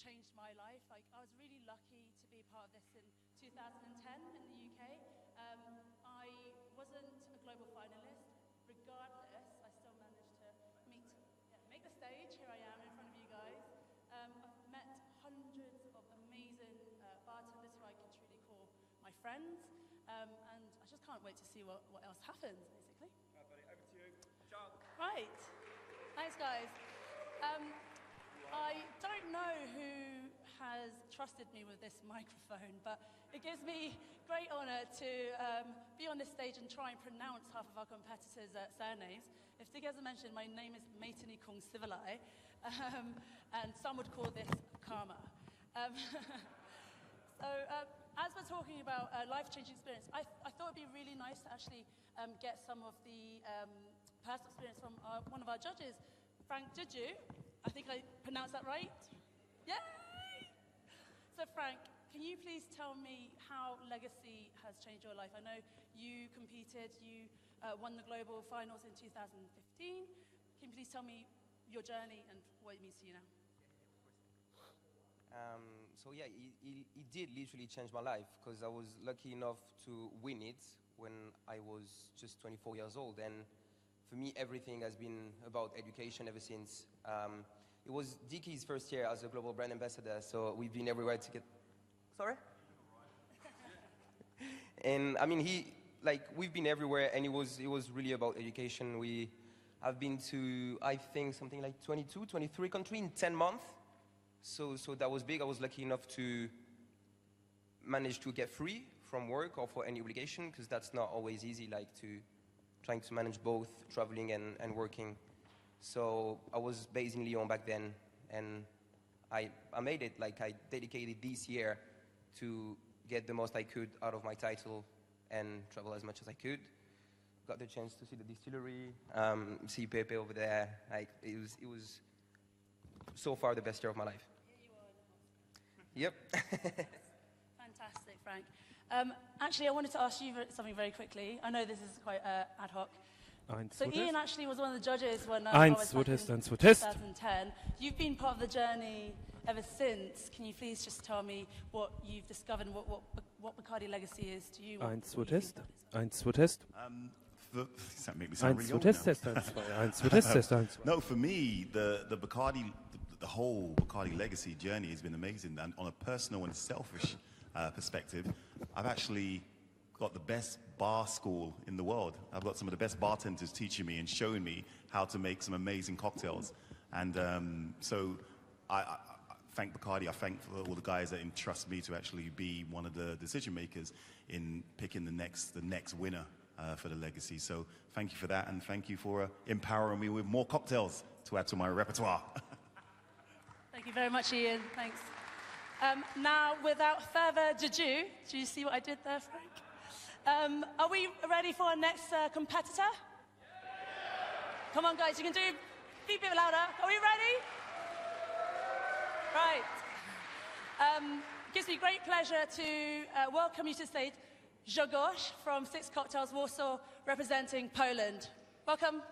changed my life. Like, I was really lucky to be part of this in 2010 in the UK. I wasn't a global finalist. Regardless, I still managed to make the stage. Here I am in front of you guys. I've met hundreds of amazing bartenders who I can truly call my friends. And I just can't wait to see what else happens, basically. Right, buddy, over to you. Ciao. Right. Thanks, guys. I don't know who has trusted me with this microphone, but it gives me great honor to be on this stage and try and pronounce half of our competitors' surnames. If Stig hasn't mentioned, my name is Meitini Kung Sivilai, and some would call this karma. As we're talking about life-changing experience, I thought it'd be really nice to actually get some of the personal experience from one of our judges, Frank Juju. I think I pronounced that right? Yay! So Frank, can you please tell me how legacy has changed your life? I know you competed, you won the global finals in 2015. Can you please tell me your journey and what it means to you now? So yeah, it did literally change my life because I was lucky enough to win it when I was just 24 years old. And for me, everything has been about education ever since. It was Dickie's first year as a global brand ambassador, so we've been everywhere to get... Sorry? And I mean, we've been everywhere, and it was really about education. I've been to, I think, something like 22, 23 countries in 10 months. So that was big. I was lucky enough to manage to get free from work or for any obligation, because that's not always easy, trying to manage both traveling and working. So I was based in Lyon back then, and I made it. I dedicated this year to get the most I could out of my title and travel as much as I could. Got the chance to see the distillery, see Pepe over there. It was so far the best year of my life. Here you are. Yep. Fantastic, Frank. Actually, I wanted to ask you something very quickly. I know this is quite ad hoc. So Ian actually was one of the judges when I was back in 2010. You've been part of the journey ever since. Can you please just tell me what you've discovered and what Bacardi legacy is to you? Eins, zwei, Test. Eins, zwei, Test. Does that make me sound really old now? No, for me, the Bacardi, the whole Bacardi legacy journey has been amazing. And on a personal and selfish perspective, I've actually got the best bar school in the world. I've got some of the best bartenders teaching me and showing me how to make some amazing cocktails. And so I thank Bacardi. I thank all the guys that entrust me to actually be one of the decision makers in picking the next winner for the legacy. So thank you for that, and thank you for empowering me with more cocktails to add to my repertoire. Thank you very much, Ian. Thanks. Now, without further ado, do you see what I did there, Frank? Are we ready for our next competitor? Come on, guys, you can be a bit louder. Are we ready? Right. Gives me great pleasure to welcome you to the stage, Gregorz from Six Cocktails Warsaw, representing Poland. Welcome.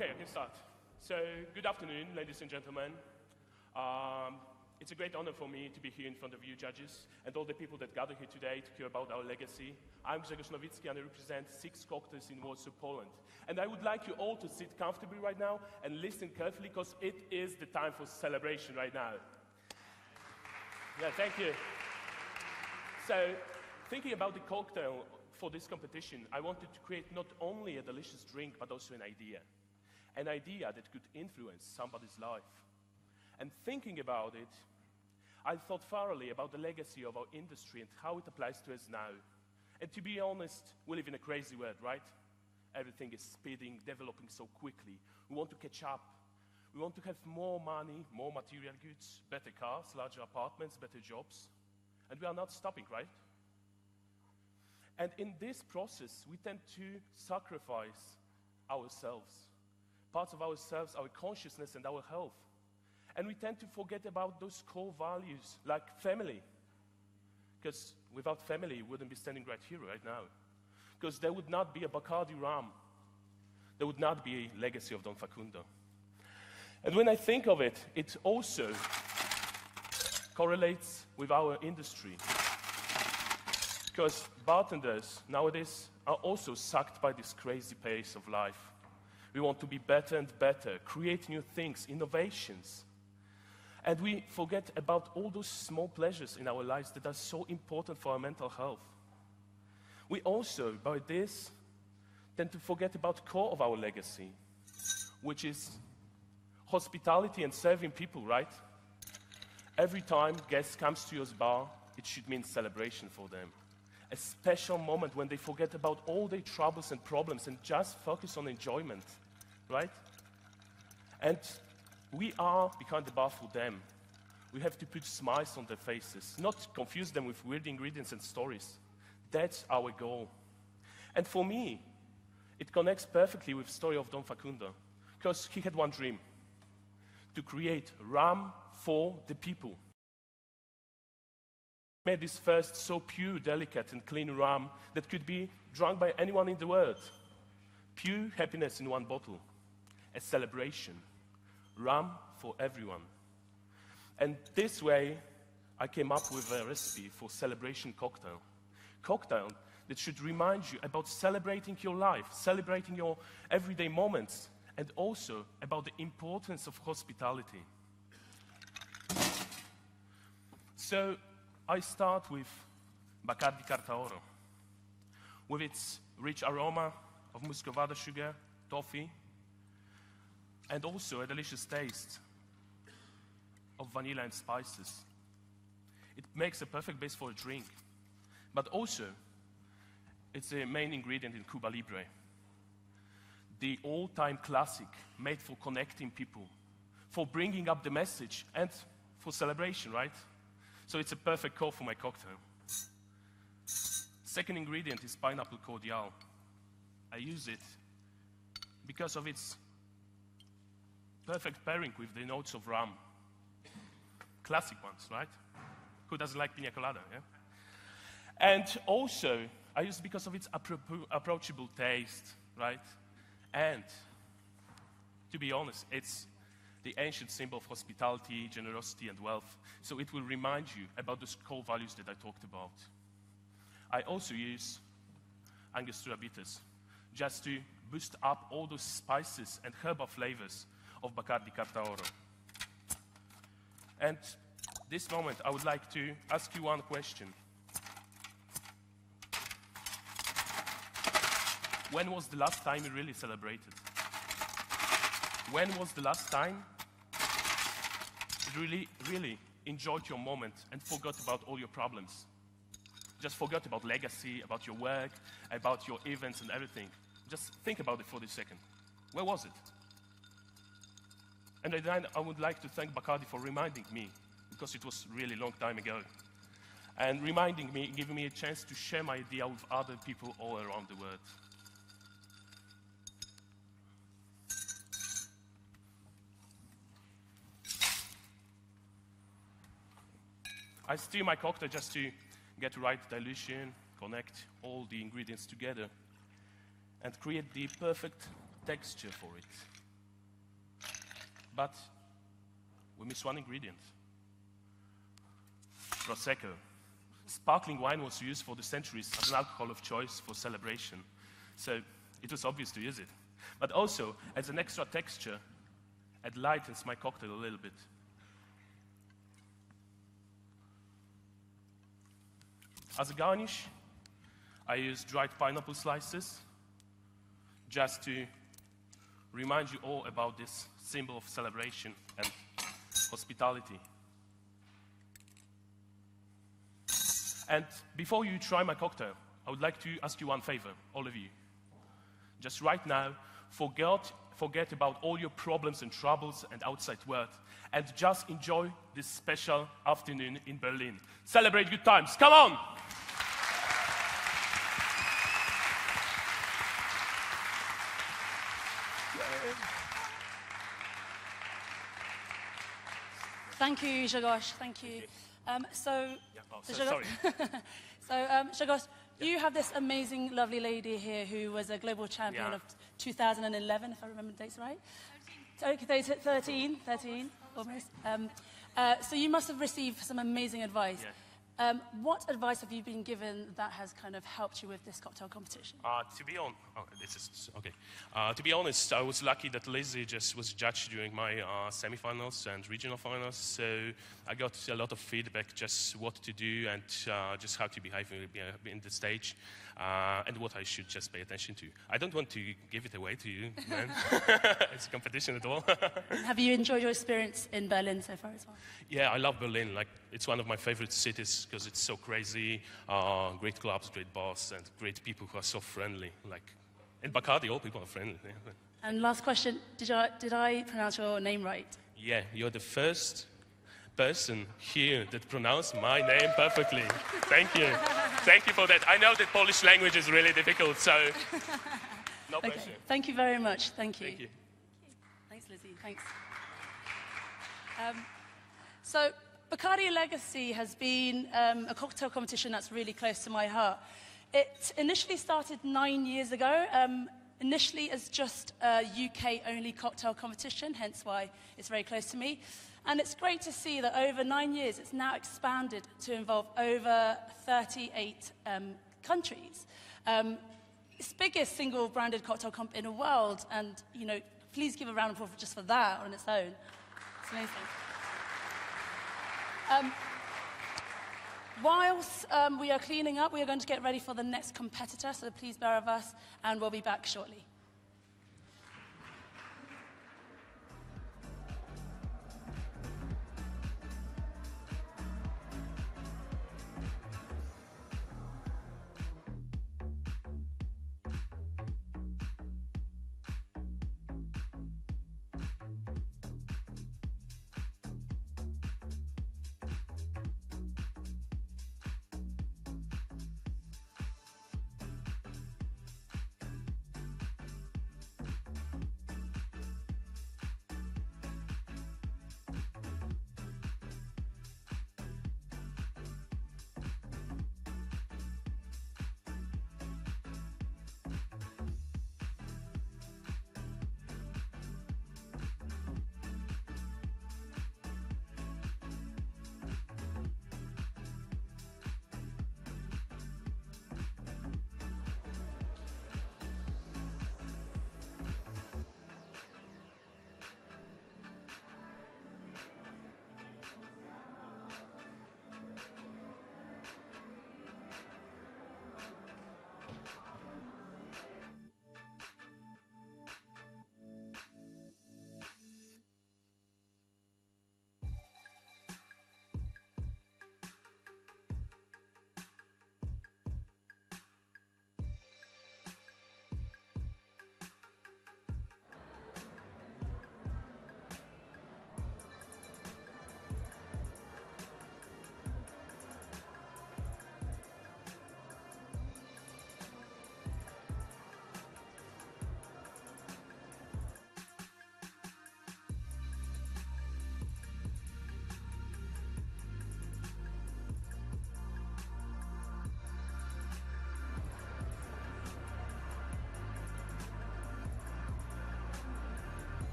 Okay, I can start. So, good afternoon, ladies and gentlemen. It's a great honor for me to be here in front of you judges and all the people that gather here today to hear about our legacy. I'm Gregorz Nowicki and I represent 6 cocktails in Warsaw, Poland. And I would like you all to sit comfortably right now and listen carefully because it is the time for celebration right now. Yeah, thank you. So, thinking about the cocktail for this competition, I wanted to create not only a delicious drink but also an idea that could influence somebody's life. And thinking about it, I thought thoroughly about the legacy of our industry and how it applies to us now. And to be honest, we live in a crazy world, right? Everything is speeding, developing so quickly. We want to catch up. We want to have more money, more material goods, better cars, larger apartments, better jobs. And we are not stopping, right? And in this process, we tend to sacrifice ourselves, parts of ourselves, our consciousness and our health. And we tend to forget about those core values, like family. Because without family, we wouldn't be standing right here, right now. Because there would not be a Bacardi rum. There would not be a legacy of Don Facundo. And when I think of it, it also correlates with our industry. Because bartenders nowadays are also sucked by this crazy pace of life. We want to be better and better, create new things, innovations. And we forget about all those small pleasures in our lives that are so important for our mental health. We also, by this, tend to forget about the core of our legacy, which is hospitality and serving people, right? Every time guest comes to your bar, it should mean celebration for them. A special moment when they forget about all their troubles and problems and just focus on enjoyment, right? And we are behind the bar for them. We have to put smiles on their faces, not confuse them with weird ingredients and stories. That's our goal. And for me, it connects perfectly with the story of Don Facundo, because he had one dream, to create rum for the people. He made this first so pure, delicate, and clean rum that could be drunk by anyone in the world. Pure happiness in one bottle, a celebration. Rum for everyone. And this way, I came up with a recipe for celebration cocktail. Cocktail that should remind you about celebrating your life, celebrating your everyday moments, and also about the importance of hospitality. So, I start with Bacardi Carta Oro, with its rich aroma of muscovado sugar, toffee, and also a delicious taste of vanilla and spices. It makes a perfect base for a drink, but also it's a main ingredient in Cuba Libre, the all-time classic made for connecting people, for bringing up the message, and for celebration, right? So it's a perfect core for my cocktail. Second ingredient is pineapple cordial. I use it because of its perfect pairing with the notes of rum. Classic ones, right? Who doesn't like pina colada, yeah? And also, I use it because of its approachable taste, right? And, to be honest, it's the ancient symbol of hospitality, generosity, and wealth. So it will remind you about those core values that I talked about. I also use Angostura bitters, just to boost up all those spices and herbal flavors of Bacardi Carta Oro. And this moment, I would like to ask you one question. When was the last time you really celebrated? When was the last time you really enjoyed your moment and forgot about all your problems? Just forgot about legacy, about your work, about your events and everything. Just think about it for this second. Where was it? And then I would like to thank Bacardi for reminding me, because it was really a long time ago, and reminding me, giving me a chance to share my idea with other people all around the world. I stir my cocktail just to get the right dilution, connect all the ingredients together, and create the perfect texture for it. But we miss one ingredient. Prosecco. Sparkling wine was used for the centuries as an alcohol of choice for celebration. So it was obvious to use it. But also, as an extra texture, it lightens my cocktail a little bit. As a garnish, I use dried pineapple slices just to remind you all about this symbol of celebration and hospitality. And before you try my cocktail, I would like to ask you one favor, all of you. Just right now, forget about all your problems and troubles and outside world, and just enjoy this special afternoon in Berlin. Celebrate good times. Come on! Thank you, Gregorz. Thank you. Sorry. Gregorz, you have this amazing, lovely lady here who was a global champion of 2011, if I remember the dates right. 13, almost. So you must have received some amazing advice. Yeah. What advice have you been given that has kind of helped you with this cocktail competition? To be honest, I was lucky that Lizzie just was judged during my semi-finals and regional finals, so I got a lot of feedback just what to do and just how to behave in the stage, and what I should just pay attention to. I don't want to give it away to you, man. It's a competition at all. Have you enjoyed your experience in Berlin so far as well? Yeah, I love Berlin. Like, it's one of my favorite cities because it's so crazy. Great clubs, great bars, and great people who are so friendly. Like, in Bacardi, all people are friendly. Yeah. And last question, did I pronounce your name right? Yeah, you're the first person here that pronounced my name perfectly. Thank you. Thank you for that. I know that Polish language is really difficult, so no pressure. Thank you very much. Thank you. Thank you. Thanks, Lizzie. Thanks. So, Bacardi Legacy has been a cocktail competition that's really close to my heart. It initially started 9 years ago, initially as just a UK-only cocktail competition, hence why it's very close to me. And it's great to see that over 9 years, it's now expanded to involve over 38 countries. It's the biggest single-branded cocktail comp in the world, and, you know, please give a round of applause just for that on its own. It's amazing. Whilst we are cleaning up, we are going to get ready for the next competitor, so please bear with us, and we'll be back shortly.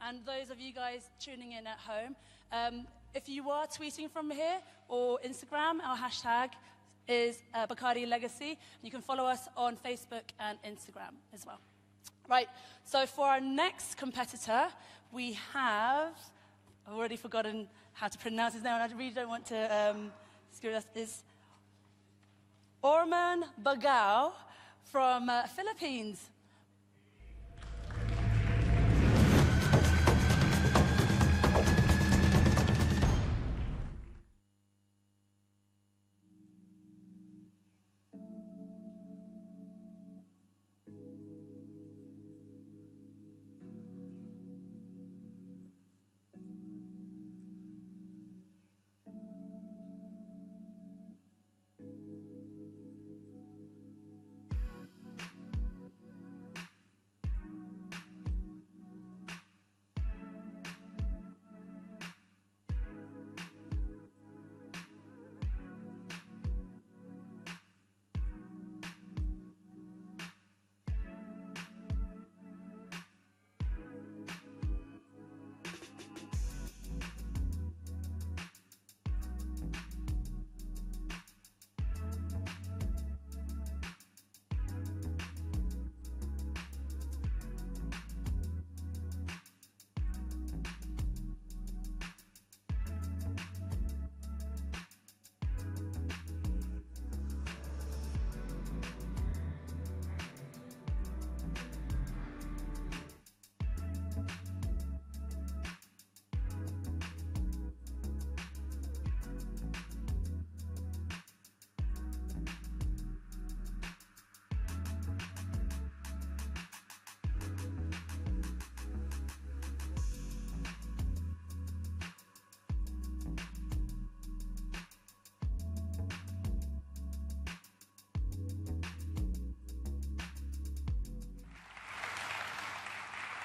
And those of you guys tuning in at home, if you are tweeting from here or Instagram, our hashtag is Bacardi Legacy. You can follow us on Facebook and Instagram as well. Right, so for our next competitor, we have, I've already forgotten how to pronounce his name, and I really don't want to screw this, is Orman Bag Ao from Philippines.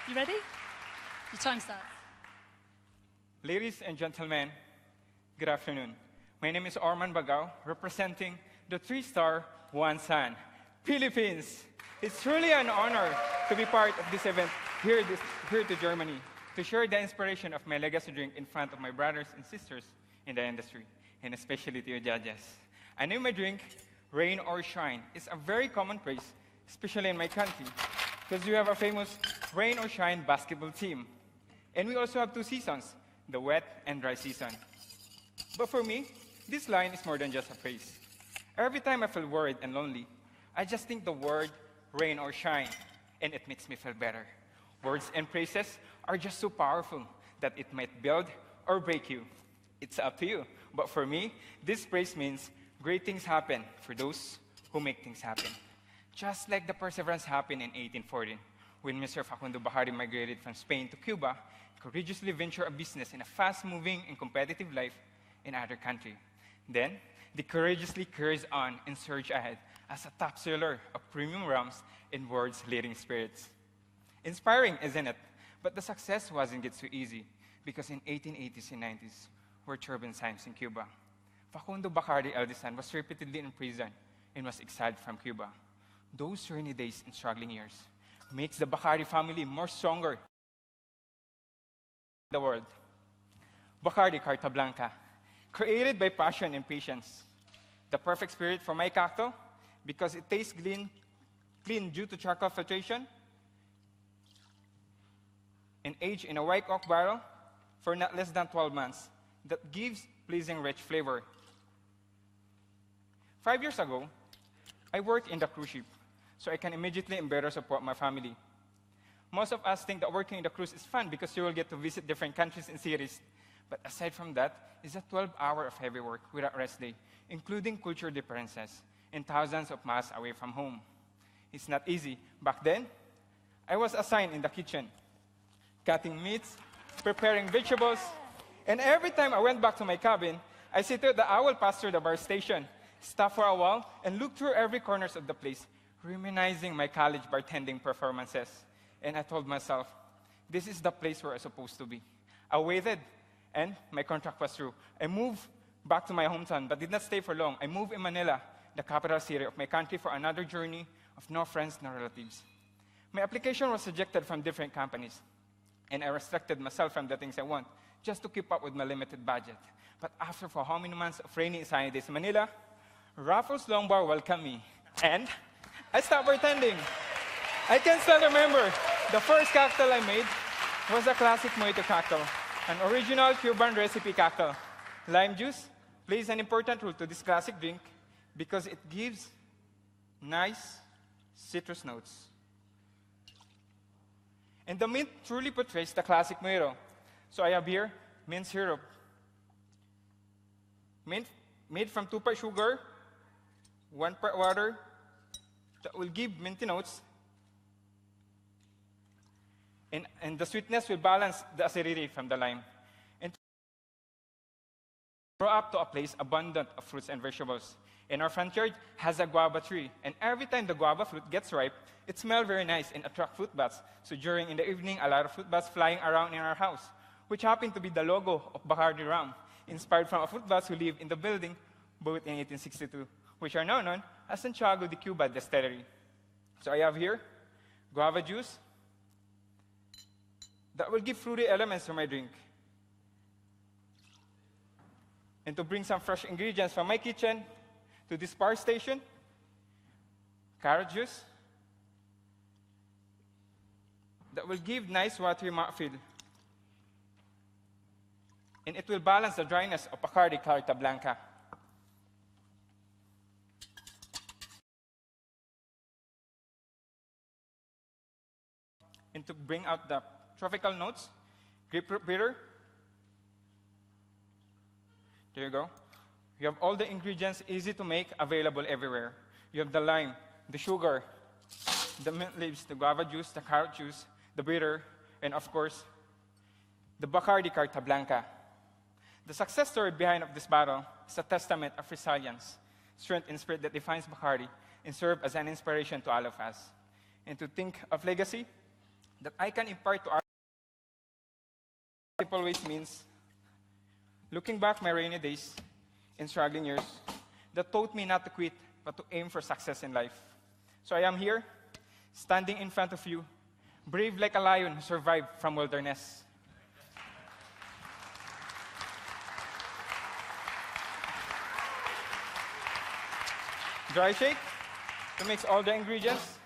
You ready? Your time starts. Ladies and gentlemen, good afternoon. My name is Orman Bag Ao, representing the 3-star One San, Philippines. It's truly an honor to be part of this event here to Germany, to share the inspiration of my legacy drink in front of my brothers and sisters in the industry, and especially to you judges. I name my drink, Rain or Shine. It's a very common phrase, especially in my country, because we have a famous rain or shine basketball team. And we also have 2 seasons, the wet and dry season. But for me, this line is more than just a phrase. Every time I feel worried and lonely, I just think the word rain or shine, and it makes me feel better. Words and phrases are just so powerful that it might build or break you. It's up to you. But for me, this phrase means great things happen for those who make things happen. Just like the perseverance happened in 1814, when Mr. Facundo Bacardi migrated from Spain to Cuba, courageously ventured a business in a fast-moving and competitive life in other country. Then, they courageously carries on and surged ahead as a top seller of premium rums in world's leading spirits. Inspiring, isn't it? But the success wasn't get so easy, because in 1880s and 90s were turbulent times in Cuba. Facundo Bacardi, eldest son, was repeatedly in prison and was exiled from Cuba. Those rainy days and struggling years makes the Bacardi family more stronger in the world. Bacardi Carta Blanca, created by passion and patience. The perfect spirit for my cocktail because it tastes clean due to charcoal filtration and aged in a white oak barrel for not less than 12 months. That gives pleasing rich flavor. 5 years ago, I worked in the cruise ship, so I can immediately and better support my family. Most of us think that working in the cruise is fun because you will get to visit different countries and cities. But aside from that, it's a 12-hour of heavy work without rest day, including culture differences and thousands of miles away from home. It's not easy. Back then, I was assigned in the kitchen, cutting meats, preparing vegetables, and every time I went back to my cabin, I sit there, I will pass through the bar station, stop for a while, and look through every corner of the place, reminiscing my college bartending performances. And I told myself, this is the place where I'm supposed to be. I waited, and my contract was through. I moved back to my hometown, but did not stay for long. I moved in Manila, the capital city of my country, for another journey of no friends, no relatives. My application was rejected from different companies. And I restricted myself from the things I want, just to keep up with my limited budget. But after for how many months of rainy and sunny days in Manila, Raffles Long Bar welcomed me. And I stopped bartending. I can still remember the first cocktail I made was a classic mojito cocktail, an original Cuban recipe cocktail. Lime juice plays an important role to this classic drink because it gives nice citrus notes. And the mint truly portrays the classic mojito. So I have here mint syrup. Mint made from 2 parts sugar, 1 part water, that will give minty notes. And the sweetness will balance the acidity from the lime. And grow up to a place abundant of fruits and vegetables. And our front yard has a guava tree. And every time the guava fruit gets ripe, it smells very nice and attracts fruit bats. So during in the evening, a lot of fruit bats flying around in our house, which happened to be the logo of Bacardi rum, inspired from a fruit bats who lived in the building, built in 1862, which are now known as Santiago de Cuba Distillery. So I have here guava juice that will give fruity elements to my drink. And to bring some fresh ingredients from my kitchen to this power station, carrot juice that will give nice watery mouthfeel. And it will balance the dryness of Bacardi Carta Blanca. And to bring out the tropical notes, grapefruit bitter. There you go. You have all the ingredients easy to make, available everywhere. You have the lime, the sugar, the mint leaves, the guava juice, the carrot juice, the bitter, and of course, the Bacardi Carta Blanca. The success story behind of this bottle is a testament of resilience, strength, and spirit that defines Bacardi and serve as an inspiration to all of us. And to think of legacy that I can impart to our simple ways means looking back my rainy days and struggling years that taught me not to quit, but to aim for success in life. So I am here, standing in front of you, brave like a lion who survived from wilderness. Dry shake to mix all the ingredients,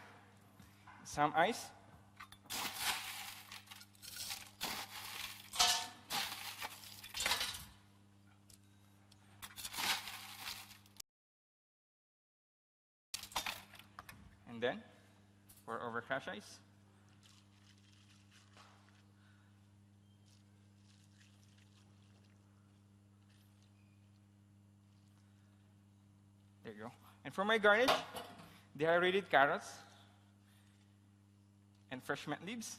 some ice, and then pour over crash ice. There you go. And for my garnish, dehydrated carrots and fresh mint leaves.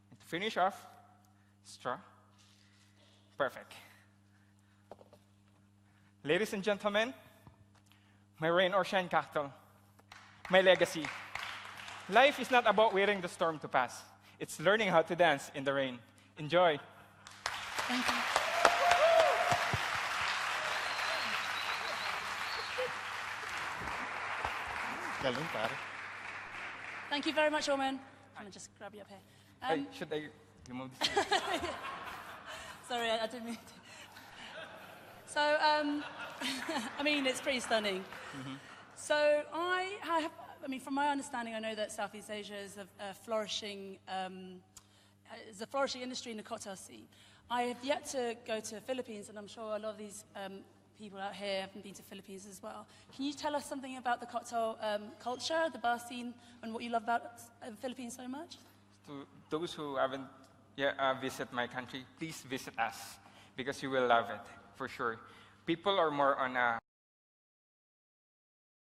And to finish off, straw. Perfect. Ladies and gentlemen, my rain or shine cocktail, my legacy. Life is not about waiting the storm to pass. It's learning how to dance in the rain. Enjoy. Thank you. Thank you very much, Orman. I'm going to just grab you up here. Hey, should I remove this? Sorry, I didn't mean to. So, I mean, it's pretty stunning. Mm-hmm. So from my understanding, I know that Southeast Asia is a flourishing industry in the cocktail scene. I have yet to go to the Philippines, and I'm sure a lot of these people out here haven't been to the Philippines as well. Can you tell us something about the cocktail culture, the bar scene, and what you love about the Philippines so much? To those who haven't yet visited my country, please visit us, because you will love it, for sure. People are more on,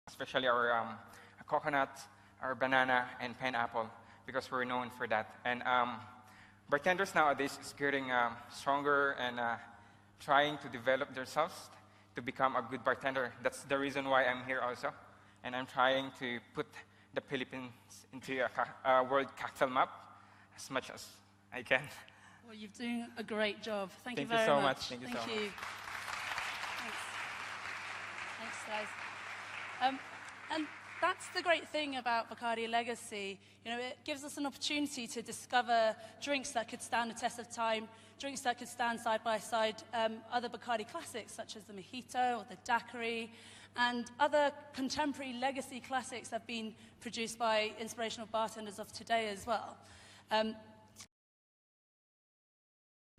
especially our coconut, our banana, and pineapple, because we're known for that. And bartenders nowadays is getting stronger and trying to develop themselves to become a good bartender. That's the reason why I'm here also. And I'm trying to put the Philippines into a world cocktail map as much as I can. Well, you're doing a great job. Thank you very very much. much. Thank you so much. Thanks, guys. And that's the great thing about Bacardi Legacy. You know, it gives us an opportunity to discover drinks that could stand the test of time, drinks that could stand side by side other Bacardi classics, such as the Mojito or the Daiquiri, and other contemporary legacy classics have been produced by inspirational bartenders of today as well.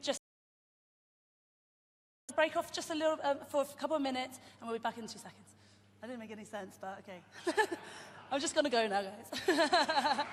Just break off just a little for a couple of minutes, and we'll be back in 2 seconds. That didn't make any sense, but okay. I'm just going to go now, guys.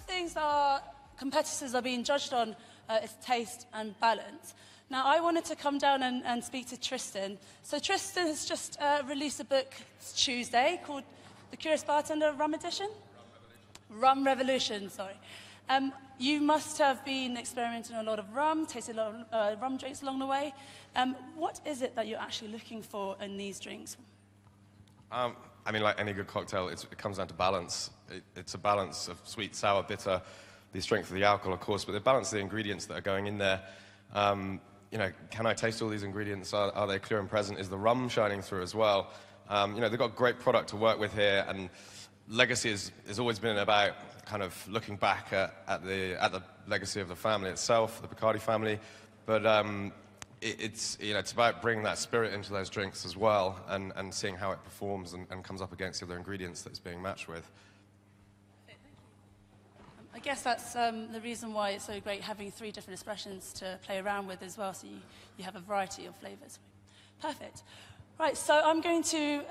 Things our competitors are being judged on is taste and balance. Now, I wanted to come down and speak to Tristan. So Tristan has just released a book Tuesday called The Curious Bartender Rum Edition? Rum Revolution, sorry. You must have been experimenting a lot of rum, tasted a lot of rum drinks along the way. What is it that you're actually looking for in these drinks? I mean, like any good cocktail, it comes down to balance. It's a balance of sweet, sour, bitter, the strength of the alcohol, of course, but the balance of the ingredients that are going in there. You know, can I taste all these ingredients? Are they clear and present? Is the rum shining through as well? You know, they've got a great product to work with here, and legacy has always been about kind of looking back at the legacy of the family itself, the Bacardi family, but it's about bringing that spirit into those drinks as well, and seeing how it performs and comes up against the other ingredients that it's being matched with. I guess that's the reason why it's so great having 3 different expressions to play around with as well, so you have a variety of flavours. Perfect. Right, so I'm going to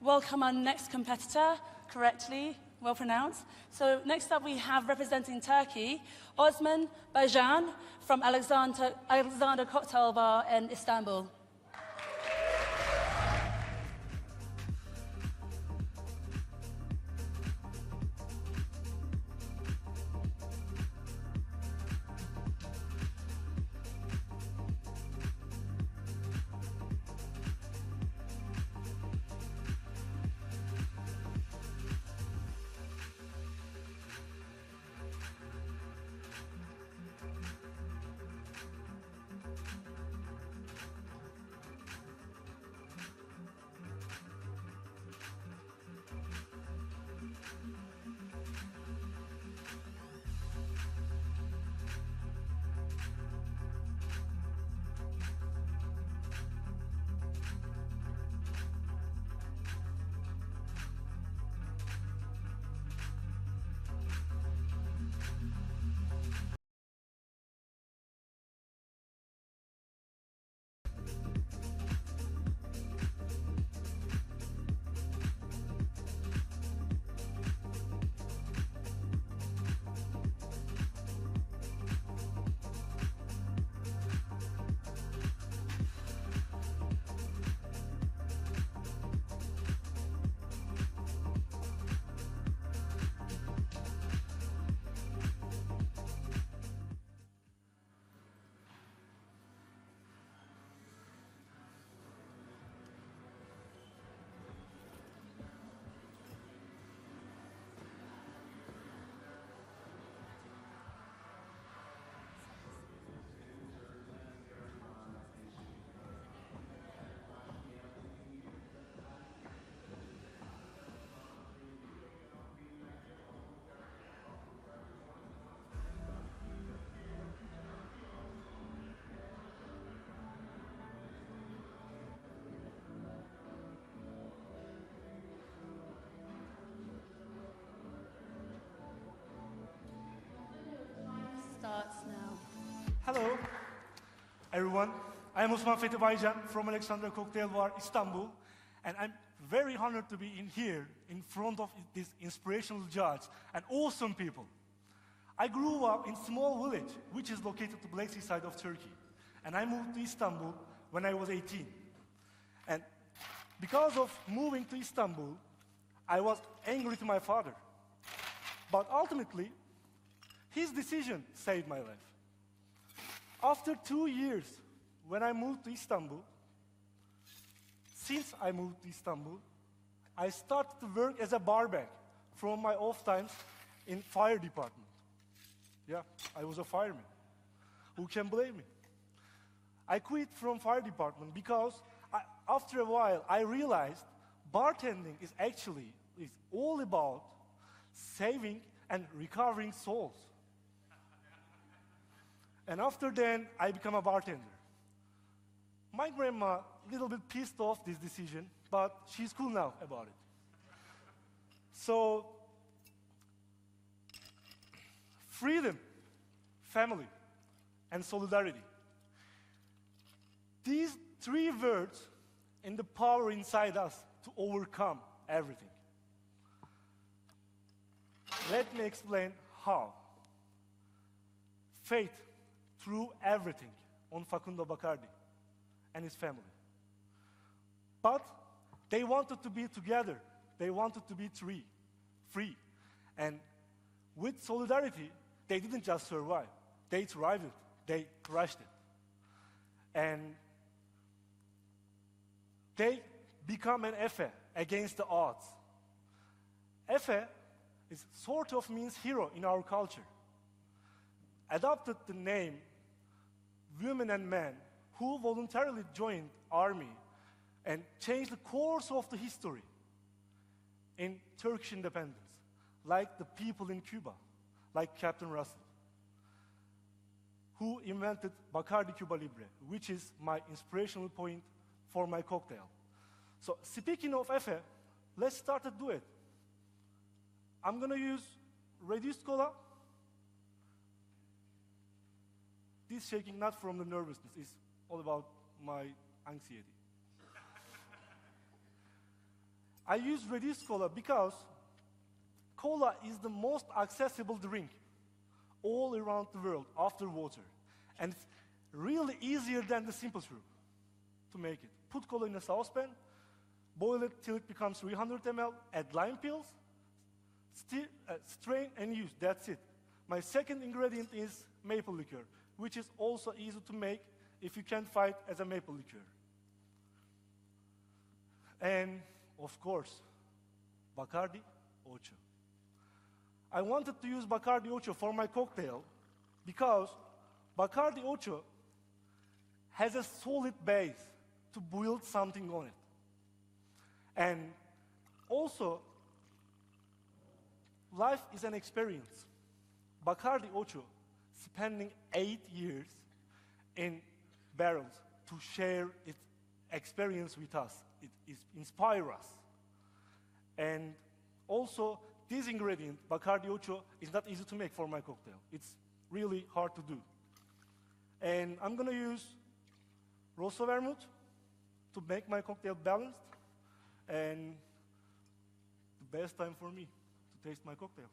welcome our next competitor, correctly, well pronounced. So next up we have representing Turkey, Osman Baycan from Alexander Cocktail Bar in Istanbul. Starts now. Hello, everyone. I'm Osman Fethi Baycan from Alexander Cocktail Bar, Istanbul, and I'm very honored to be in here in front of these inspirational judges and awesome people. I grew up in a small village, which is located to the Black Sea side of Turkey, and I moved to Istanbul when I was 18. And because of moving to Istanbul, I was angry to my father. But ultimately, his decision saved my life. After 2 years, when I moved to Istanbul, since I moved to Istanbul, I started to work as a barback from my off times in fire department. Yeah, I was a fireman. Who can blame me? I quit from fire department because after a while, I realized bartending is all about saving and recovering souls. And after then, I became a bartender. My grandma, a little bit pissed off this decision, but she's cool now about it. So, freedom, family, and solidarity. These three words and the power inside us to overcome everything. Let me explain how. Faith threw everything on Facundo Bacardi and his family. But they wanted to be together. They wanted to be free. And with solidarity, they didn't just survive. They thrived it. They crushed it. And they become an Efe against the odds. Efe is sort of means hero in our culture. Adopted the name women and men who voluntarily joined army and changed the course of the history in Turkish independence, like the people in Cuba, like Captain Russell, who invented Bacardi Cuba Libre, which is my inspirational point for my cocktail. So speaking of Efe, let's start to do it. I'm going to use reduced cola. This shaking not from the nervousness, it's all about my anxiety. I use reduced cola because cola is the most accessible drink all around the world after water. And it's really easier than the simple syrup to make it. Put cola in a saucepan, boil it till it becomes 300 ml, add lime pills, strain and use, that's it. My second ingredient is maple liqueur, which is also easy to make if you can't find as a maple liqueur. And of course, Bacardi Ocho. I wanted to use Bacardi Ocho for my cocktail because Bacardi Ocho has a solid base to build something on it. And also, life is an experience. Bacardi Ocho spending 8 years in barrels to share its experience with us. It inspires us. And also, this ingredient, Bacardi Ocho, is not easy to make for my cocktail. It's really hard to do. And I'm going to use Rosso Vermouth to make my cocktail balanced. And the best time for me to taste my cocktail.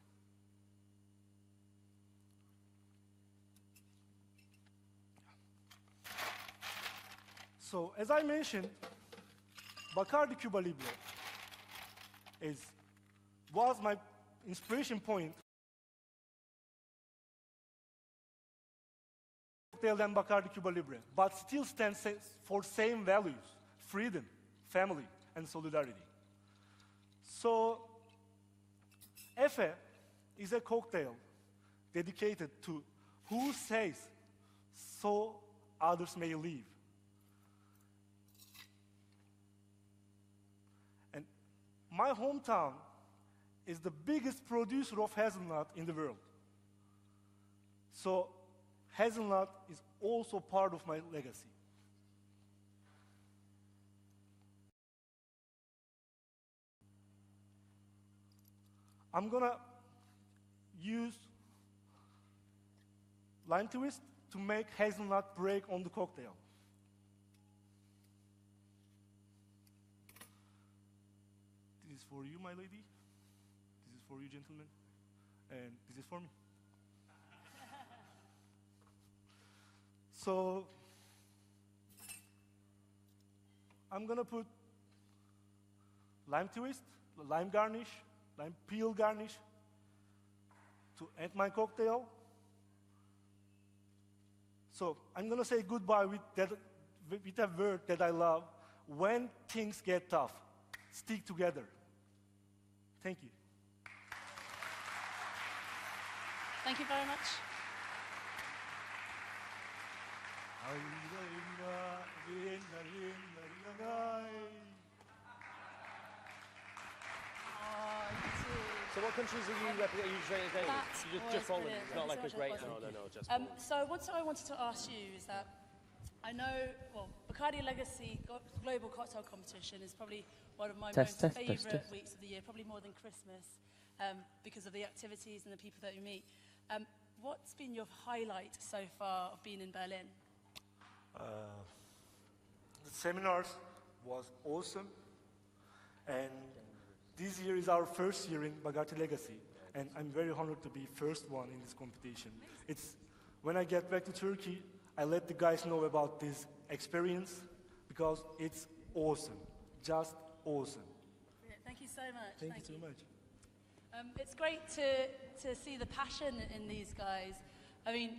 So, as I mentioned, Bacardi Cuba Libre was my inspiration point cocktail than Bacardi Cuba Libre, but still stands for same values: freedom, family, and solidarity. So, Efe is a cocktail dedicated to who says so others may live. And my hometown is the biggest producer of hazelnut in the world. So hazelnut is also part of my legacy. I'm gonna use lime twist to make hazelnut break on the cocktail. This is for you, my lady. This is for you, gentlemen. And this is for me. So, I'm gonna put lime twist, lime garnish, lime peel garnish to add my cocktail. So, I'm gonna say goodbye with a word that I love. When things get tough, stick together. Thank you. Thank you very much. So what countries are you representing? Just Holland, it's not like a great... No, just So one thing I wanted to ask you is that I know, well, Bacardi Legacy Global Cocktail Competition is probably one of my most favourite weeks of the year, probably more than Christmas, because of the activities and the people that you meet. What's been your highlight so far of being in Berlin? The seminars was awesome, and this year is our first year in Bacardi Legacy, and I'm very honored to be first one in this competition. It's when I get back to Turkey, I let the guys know about this experience because it's awesome, just awesome. Thank you so much. Thank you so much. It's great to see the passion in these guys. I mean,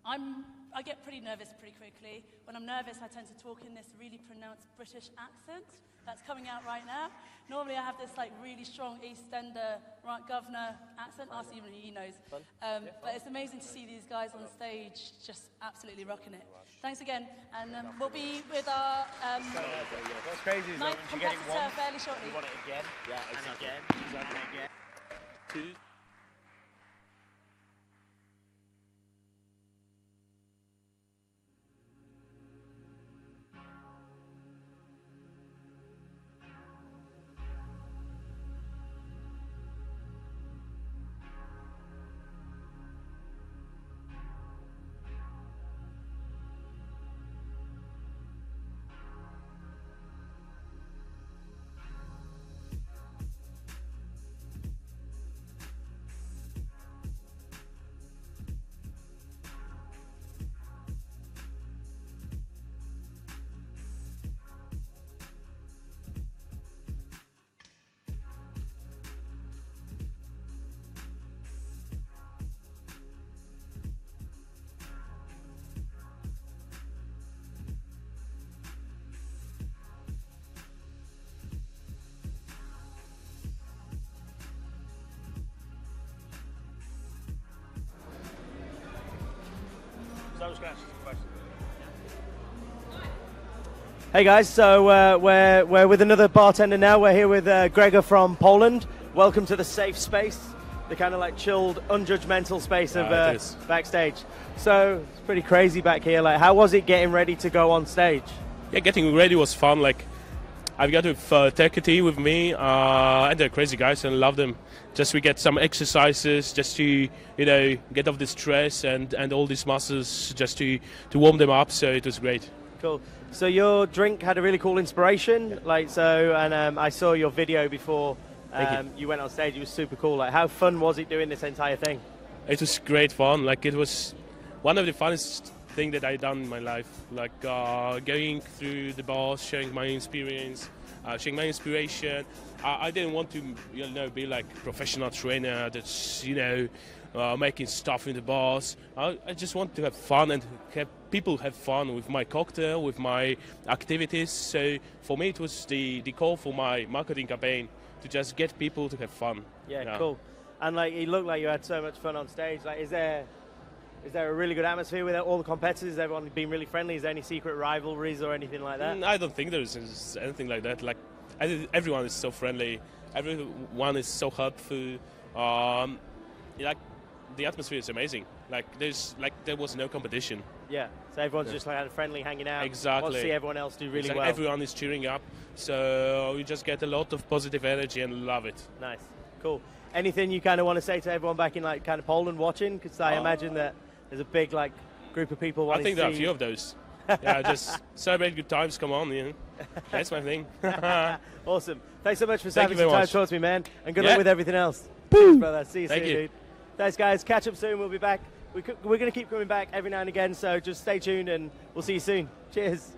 I get pretty nervous pretty quickly. When I'm nervous, I tend to talk in this really pronounced British accent that's coming out right now. Normally, I have this like really strong EastEnder, right, governor accent. Ask even he knows. But it's amazing to see these guys on stage just absolutely rocking it. Thanks again, and we'll be with our what's crazy is ninth when you get it competitor once, fairly shortly. you want it again, and again, and again. Two. So I was going to ask you a question. Hey guys, so we're with another bartender now. We're here with Gregor from Poland. Welcome to the safe space, the kind of like chilled, unjudgmental space of backstage. So it's pretty crazy back here. Like, how was it getting ready to go on stage? Yeah, getting ready was fun. Like, I've got with Fethi with me, and they're crazy guys, and I love them. Just we get some exercises, just to get off the stress and all these muscles, just to warm them up. So it was great. Cool. So your drink had a really cool inspiration, and I saw your video before you went on stage. It was super cool. Like, how fun was it doing this entire thing? It was great fun. Like, it was one of the funnest thing that I've done in my life. Like, going through the bars, sharing my experience, sharing my inspiration. I didn't want to, be like professional trainer that's, making stuff in the bars. I just want to have fun and have people have fun with my cocktail, with my activities. So for me, it was the call for my marketing campaign to just get people to have fun. Yeah, cool. And like, it looked like you had so much fun on stage. Like, is there a really good atmosphere with all the competitors? Has everyone been really friendly? Is there any secret rivalries or anything like that? I don't think there's anything like that. Like, everyone is so friendly. Everyone is so helpful. Like, the atmosphere is amazing. Like, there was no competition. Yeah, so everyone's just like friendly, hanging out. Exactly. Want to see everyone else do really well. Everyone is cheering up, so you just get a lot of positive energy and love it. Nice, cool. Anything you kind of want to say to everyone back in like kind of Poland watching? Because I imagine that there's a big like group of people wanting to see. I think there are a few of those. Yeah, just celebrate good times. Come on, that's my thing. Awesome. Thanks so much for having some time to talk to me, man. And good luck with everything else. Boom. Thanks, brother. See you soon, Thank you. dude. Thanks, guys. Catch up soon. We'll be back. We're going to keep coming back every now and again, so just stay tuned and we'll see you soon. Cheers.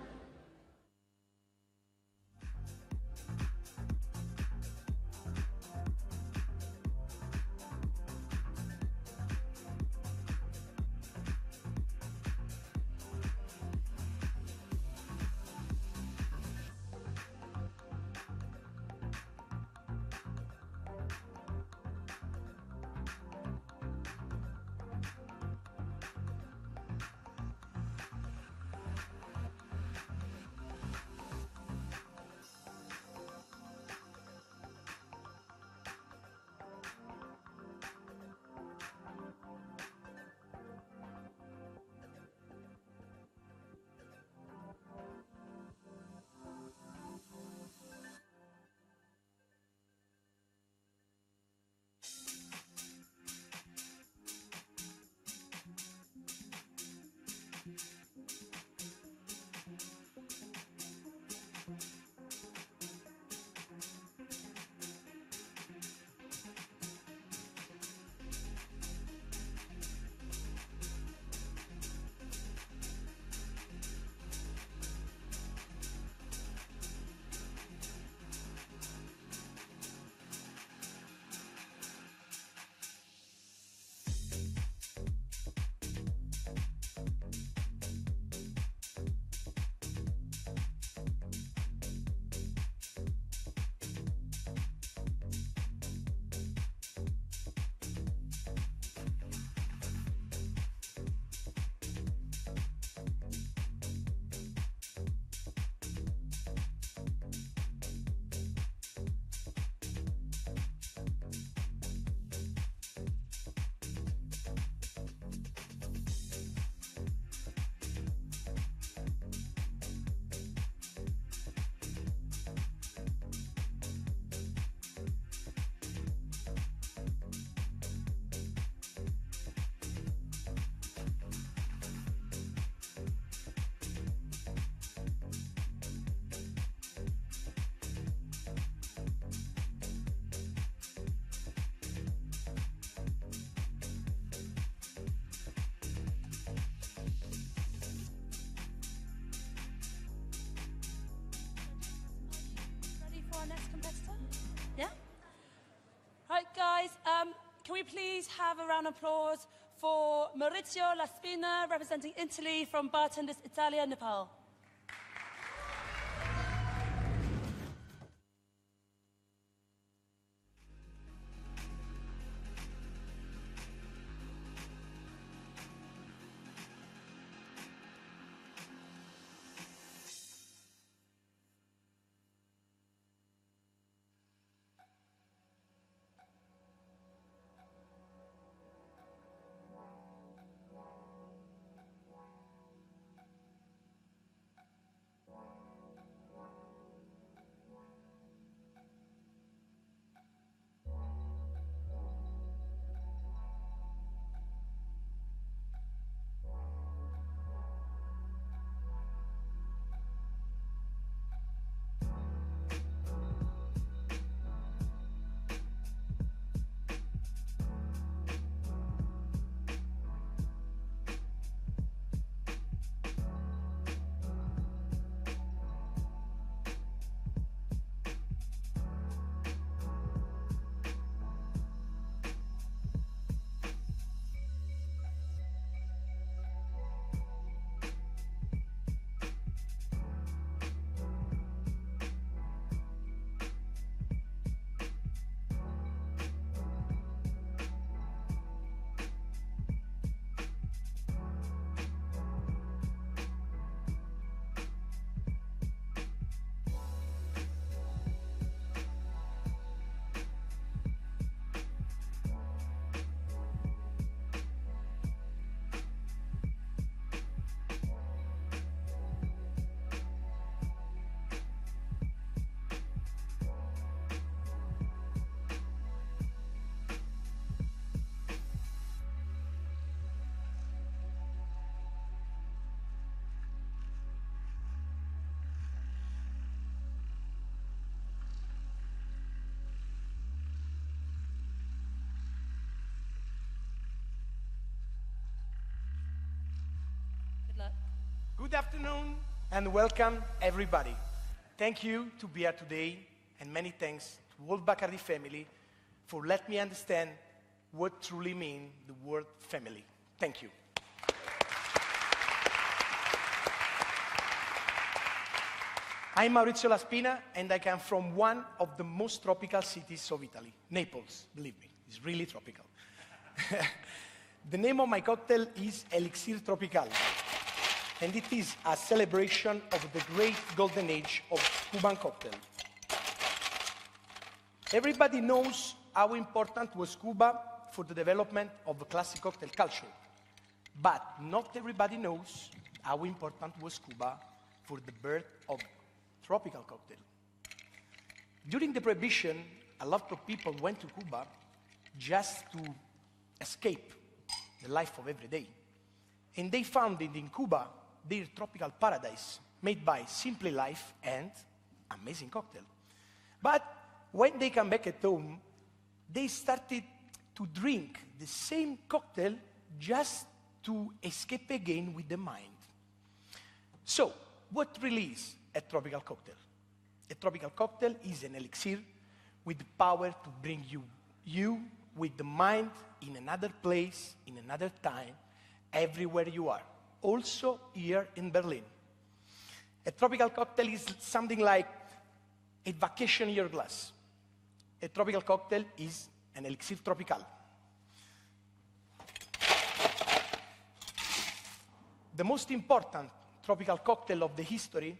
Can we please have a round of applause for Maurizio La Spina, representing Italy from Bartenders Italia, Nepal. Good afternoon and welcome everybody. Thank you to be here today and many thanks to whole Bacardi family for letting me understand what truly means the word family. Thank you. I'm Maurizio Spina and I come from one of the most tropical cities of Italy, Naples, believe me, it's really tropical. The name of my cocktail is Elixir Tropical, and it is a celebration of the great golden age of Cuban cocktail. Everybody knows how important was Cuba for the development of the classic cocktail culture, but not everybody knows how important was Cuba for the birth of tropical cocktail. During the Prohibition, a lot of people went to Cuba just to escape the life of every day. And they found in Cuba their tropical paradise made by simply life and amazing cocktail. But when they come back at home, they started to drink the same cocktail just to escape again with the mind. So, what really is a tropical cocktail? A tropical cocktail is an elixir with the power to bring you with the mind in another place, in another time, everywhere you are, also here in Berlin. A tropical cocktail is something like a vacation in your glass. A tropical cocktail is an elixir tropical. The most important tropical cocktail of the history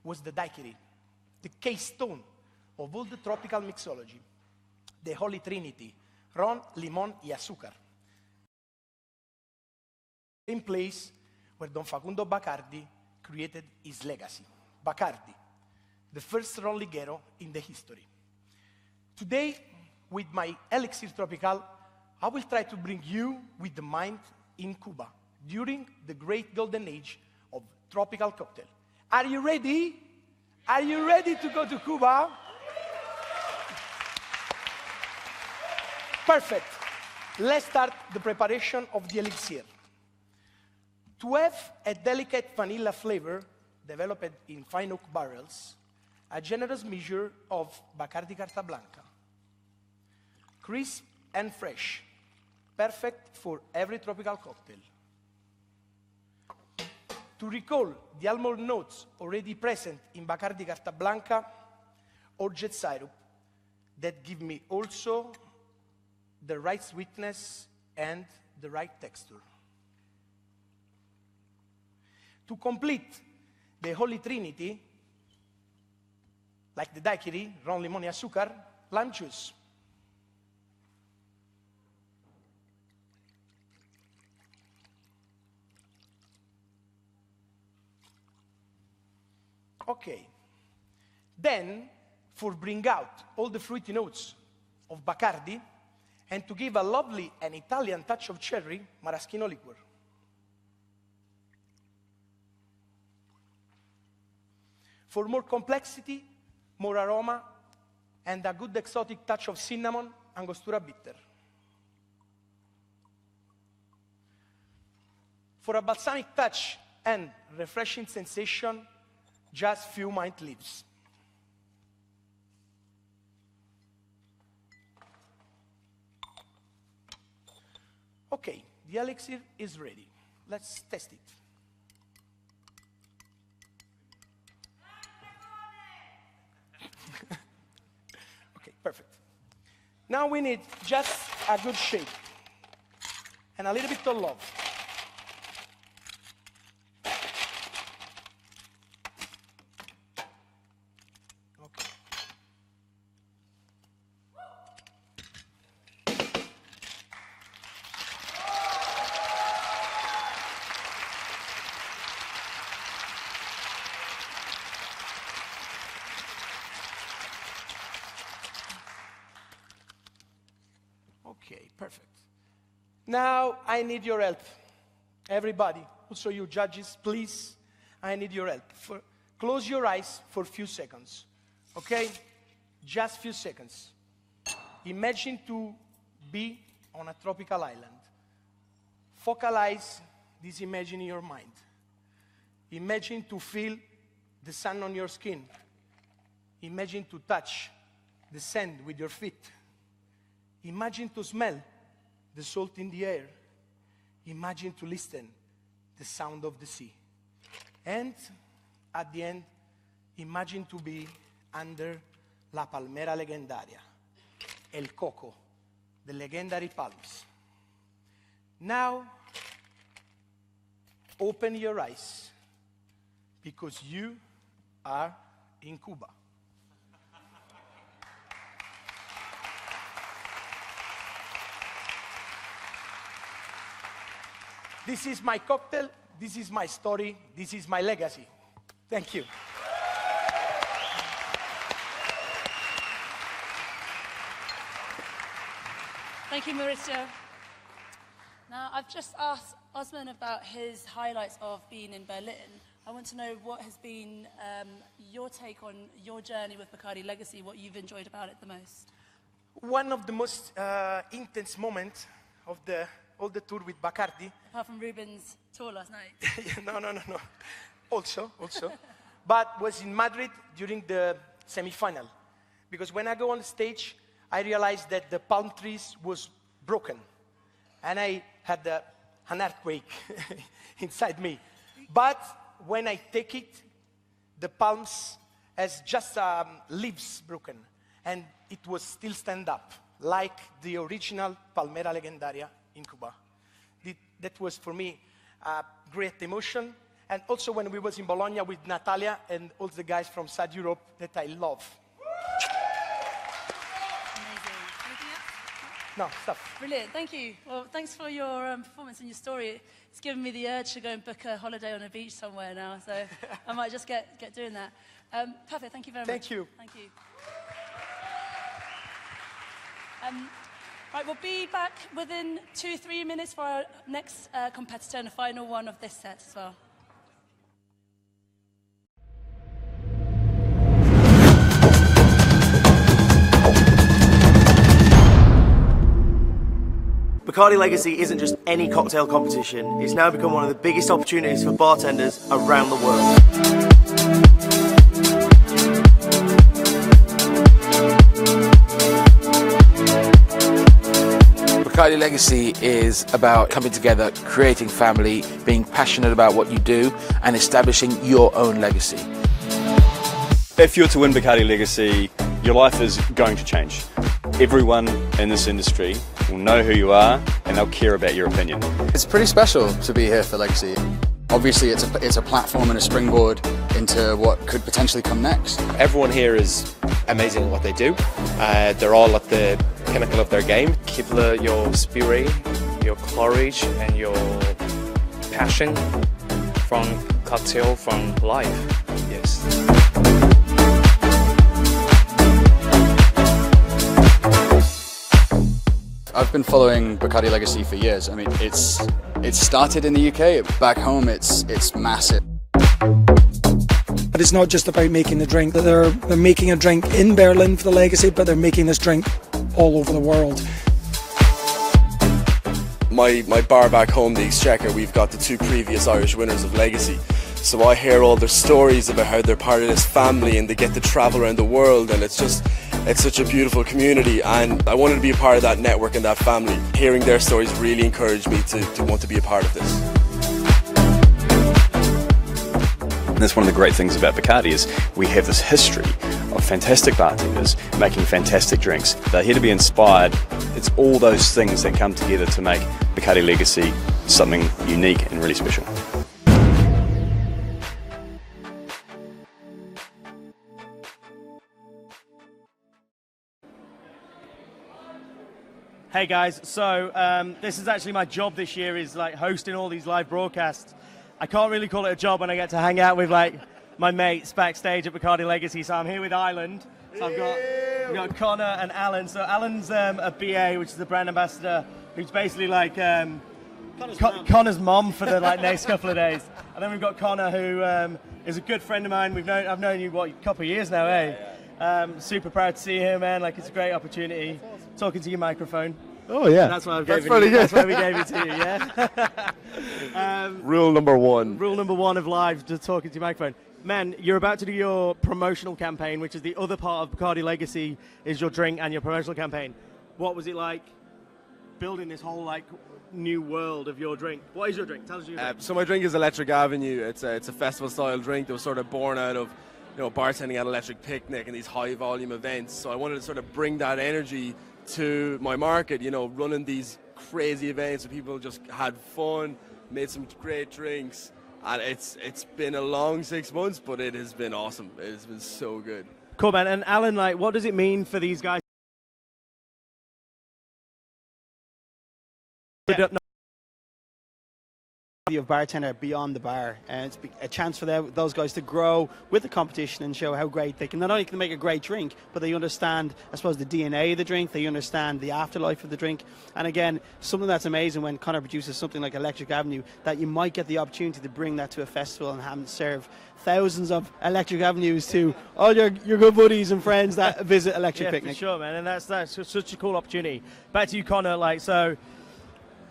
was the daiquiri, the keystone of all the tropical mixology, the Holy Trinity, ron, limon, y azúcar. Same place where Don Facundo Bacardi created his legacy. Bacardi, the first ron liguero in the history. Today, with my Elixir Tropical, I will try to bring you with the mind in Cuba during the great golden age of tropical cocktail. Are you ready? Are you ready to go to Cuba? Perfect. Let's start the preparation of the elixir. To have a delicate vanilla flavor developed in fine oak barrels, a generous measure of Bacardi Carta Blanca. Crisp and fresh, perfect for every tropical cocktail. To recall the almond notes already present in Bacardi Carta Blanca or jet syrup that give me also the right sweetness and the right texture. To complete the Holy Trinity, like the daiquiri, ron, limon, y azúcar, lime juice. Okay. Then, for bring out all the fruity notes of Bacardi, and to give a lovely and Italian touch of cherry, maraschino liqueur. For more complexity, more aroma, and a good exotic touch of cinnamon, Angostura bitter. For a balsamic touch and refreshing sensation, just few mint leaves. Okay, the elixir is ready. Let's test it. Okay, perfect. Now we need just a good shake and a little bit of love. Okay, perfect. Now I need your help. Everybody, also you judges, please, I need your help. Close your eyes for a few seconds, okay? Just few seconds. Imagine to be on a tropical island. Focalize this image in your mind. Imagine to feel the sun on your skin. Imagine to touch the sand with your feet. Imagine to smell the salt in the air. Imagine to listen the sound of the sea. And at the end, imagine to be under la palmera legendaria, el coco, the legendary palms. Now, open your eyes, because you are in Cuba. This is my cocktail, this is my story, this is my legacy. Thank you. Thank you, Maurizio. Now, I've just asked Osman about his highlights of being in Berlin. I want to know what has been your take on your journey with Bacardi Legacy, what you've enjoyed about it the most. One of the most intense moments of all the tour with Bacardi. Apart from Ruben's tour last night. No. Also. But was in Madrid during the semi-final. Because when I go on stage, I realized that the palm trees was broken. And I had an earthquake inside me. But when I take it, the palms has just leaves broken. And it was still stand up, like the original Palmera Legendaria in Cuba. That was for me a great emotion. And also when we was in Bologna with Natalia and all the guys from South Europe that I love. Amazing. Anything else? No, stop. Brilliant, thank you. Well, thanks for your performance and your story. It's given me the urge to go and book a holiday on a beach somewhere now, so I might just get doing that. Perfect, thank you very much. Thank you. Thank you. Right, we'll be back within 2-3 minutes for our next competitor and the final one of this set as well. Bacardi Legacy isn't just any cocktail competition, it's now become one of the biggest opportunities for bartenders around the world. Bacardi Legacy is about coming together, creating family, being passionate about what you do, and establishing your own legacy. If you're to win Bacardi Legacy, your life is going to change. Everyone in this industry will know who you are and they'll care about your opinion. It's pretty special to be here for Legacy. Obviously it's a platform and a springboard into what could potentially come next. Everyone here is amazing at what they do. They're all at the pinnacle of their game. Keep your spirit, your courage and your passion from cocktail, from life. Yes. I've been following Bacardi Legacy for years. I mean, it started in the UK. Back home, it's massive. But it's not just about making the drink. They're making a drink in Berlin for the Legacy, but they're making this drink all over the world. My bar back home, the Exchequer, we've got the 2 previous Irish winners of Legacy. So I hear all their stories about how they're part of this family and they get to travel around the world, and it's such a beautiful community, and I wanted to be a part of that network and that family. Hearing their stories really encouraged me to want to be a part of this. And that's one of the great things about Bacardi is we have this history of fantastic bartenders making fantastic drinks. They're here to be inspired. It's all those things that come together to make Bacardi Legacy something unique and really special. Hey guys, so this is actually my job this year, is like hosting all these live broadcasts. I can't really call it a job when I get to hang out with like my mates backstage at Bacardi Legacy. So I'm here with Ireland. So we've got Connor and Alan. So Alan's a BA, which is the brand ambassador, who's basically like Connor's mom for the next couple of days. And then we've got Connor, who is a good friend of mine. I've known you a couple of years now, eh? Super proud to see him, man. Like, it's a great opportunity. Talking to your microphone. Oh, yeah. That's why That's pretty good. That's why we gave it to you, yeah? Rule number one. Rule number one of live, just talking to your microphone. Man, you're about to do your promotional campaign, which is the other part of Bacardi Legacy, is your drink and your promotional campaign. What was it like building this whole like new world of your drink? What is your drink? Tell us your drink. So my drink is Electric Avenue. It's a festival-style drink that was sort of born out of, bartending at Electric Picnic and these high-volume events. So I wanted to sort of bring that energy to my market, running these crazy events where people just had fun, made some great drinks. And it's been a long 6 months, but it has been awesome. It has been so good. Cool, man. And Alan, like, what does it mean for these guys? Of bartender beyond the bar, and it's a chance for those guys to grow with the competition and show how great they can not only can make a great drink, but they understand, I suppose, the DNA of the drink. They understand the afterlife of the drink. And again, something that's amazing when Connor produces something like Electric Avenue, that you might get the opportunity to bring that to a festival and have them serve thousands of Electric Avenues to all your good buddies and friends that visit Electric Picnic. For sure, man. And that's such a cool opportunity. Back to you, Connor. Like, so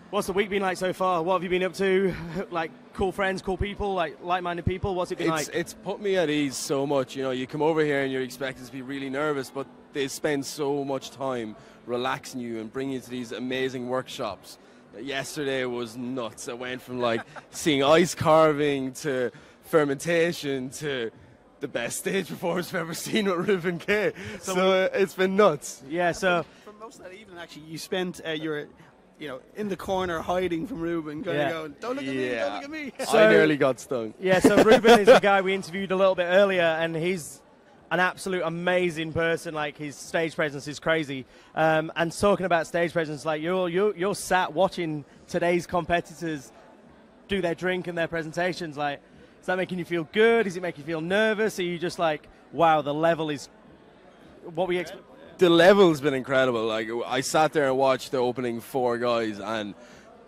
what's the week been like so far? What have you been up to? Like, cool friends, cool people, like-minded people? What's it been like? It's put me at ease so much. You come over here and you're expected to be really nervous, but they spend so much time relaxing you and bringing you to these amazing workshops. Yesterday was nuts. I went from seeing ice carving to fermentation to the best stage performance I've ever seen with Ruben K. So it's been nuts. Yeah, so for most of that evening, actually, you spent your in the corner hiding from Ruben, going, don't look at me, don't look at me. So, I nearly got stung. Yeah, so Ruben is the guy we interviewed a little bit earlier, and he's an absolute amazing person. Like, his stage presence is crazy. And talking about stage presence, like, you're sat watching today's competitors do their drink and their presentations. Like, is that making you feel good? Is it making you feel nervous? Are you just like, wow, the level is what we expect? The level's been incredible. Like, I sat there and watched the opening 4 guys, and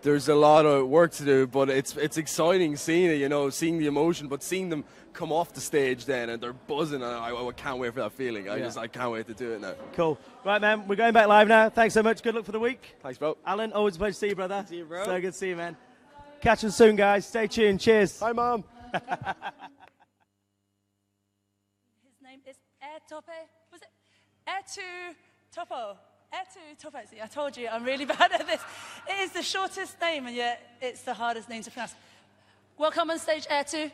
there's a lot of work to do, but it's exciting seeing it, seeing the emotion, but seeing them come off the stage then and they're buzzing, and I can't wait for that feeling. I can't wait to do it now. Cool. Right, man, we're going back live now. Thanks so much. Good luck for the week. Thanks, bro. Alan, always a pleasure to see you, brother. See you, bro. So good to see you, man. Catch you soon, guys. Stay tuned. Cheers. Hi, Mom. His name is Topo. Was it Eetu Topo? Eetu Topo. See, I told you, I'm really bad at this. It is the shortest name, and yet it's the hardest name to pronounce. Welcome on stage, Eetu.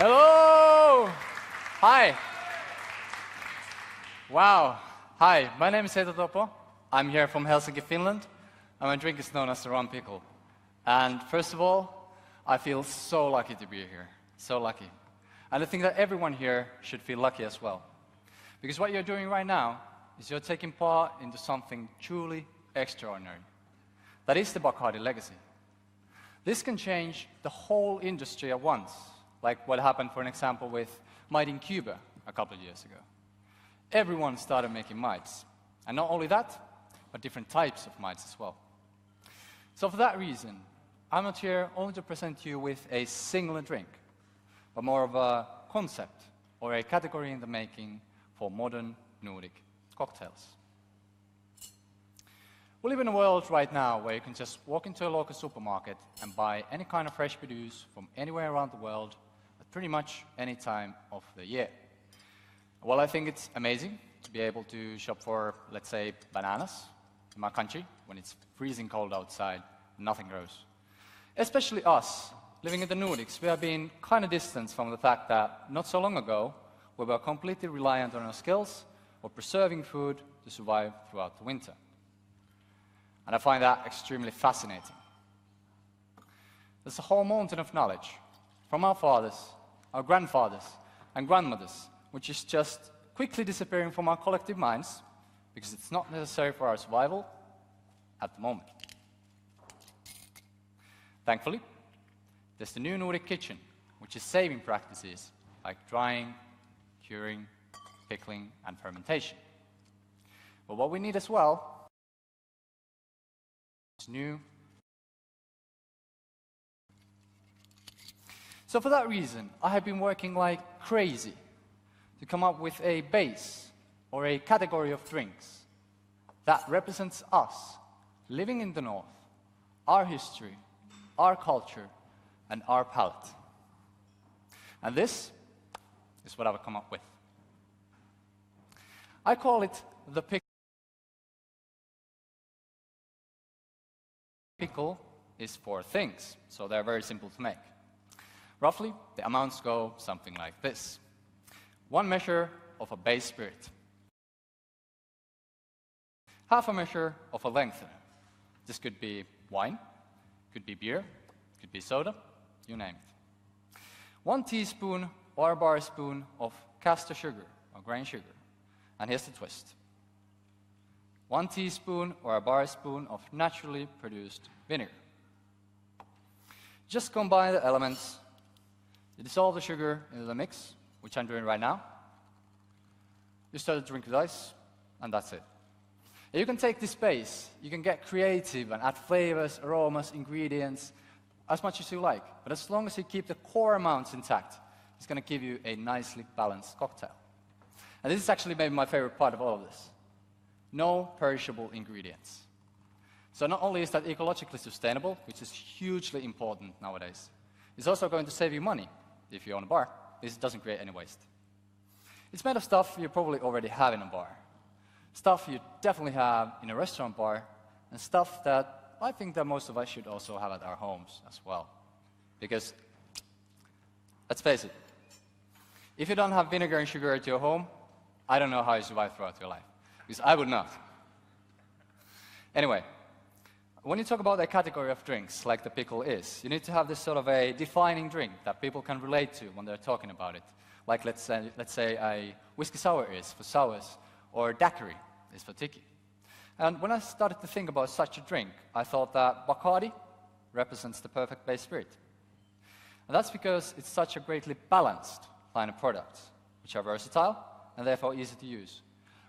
Hello! Hi! Wow! Hi, my name is Eetu Topo. I'm here from Helsinki, Finland, and my drink is known as the rum pickle. And first of all, I feel so lucky to be here. So lucky. And I think that everyone here should feel lucky as well. Because what you're doing right now is you're taking part into something truly extraordinary. That is the Bacardi legacy. This can change the whole industry at once, like what happened, for an example, with Might in Cuba a couple of years ago. Everyone started making mites. And not only that, but different types of mites as well. So for that reason, I'm not here only to present you with a singular drink, but more of a concept or a category in the making for modern Nordic cocktails. We live in a world right now where you can just walk into a local supermarket and buy any kind of fresh produce from anywhere around the world at pretty much any time of the year. Well, I think it's amazing to be able to shop for, let's say, bananas in my country when it's freezing cold outside and nothing grows. Especially us, living in the Nordics, we have been kind of distant from the fact that not so long ago we were completely reliant on our skills of preserving food to survive throughout the winter. And I find that extremely fascinating. There's a whole mountain of knowledge from our fathers, our grandfathers, and grandmothers, which is just quickly disappearing from our collective minds because it's not necessary for our survival at the moment. Thankfully, there's the new Nordic kitchen, which is saving practices like drying, curing, pickling, and fermentation. But what we need as well is new. So for that reason, I have been working like crazy to come up with a base or a category of drinks that represents us living in the North, our history, our culture, and our palate. And this is what I've come up with. I call it the pickle. Pickle is 4 things, so they're very simple to make. Roughly, the amounts go something like this. 1 measure of a base spirit. Half a measure of a lengthener. This could be wine, could be beer, could be soda, you name it. 1 teaspoon or a bar spoon of caster sugar or grain sugar. And here's the twist. 1 teaspoon or a bar spoon of naturally produced vinegar. Just combine the elements, you dissolve the sugar into the mix, which I'm doing right now. You start to drink the ice, and that's it. And you can take this base, you can get creative and add flavors, aromas, ingredients, as much as you like. But as long as you keep the core amounts intact, it's going to give you a nicely balanced cocktail. And this is actually maybe my favorite part of all of this. No perishable ingredients. So not only is that ecologically sustainable, which is hugely important nowadays, it's also going to save you money if you own a bar. This doesn't create any waste. It's made of stuff you probably already have in a bar, stuff you definitely have in a restaurant bar, and stuff that I think that most of us should also have at our homes as well. Because, let's face it, if you don't have vinegar and sugar at your home, I don't know how you survive throughout your life. Because I would not. Anyway, when you talk about a category of drinks, like the pickle is, you need to have this sort of a defining drink that people can relate to when they're talking about it. Like, let's say a whiskey sour is for sours, or daiquiri is for tiki. And when I started to think about such a drink, I thought that Bacardi represents the perfect base spirit. And that's because it's such a greatly balanced line of products, which are versatile and therefore easy to use.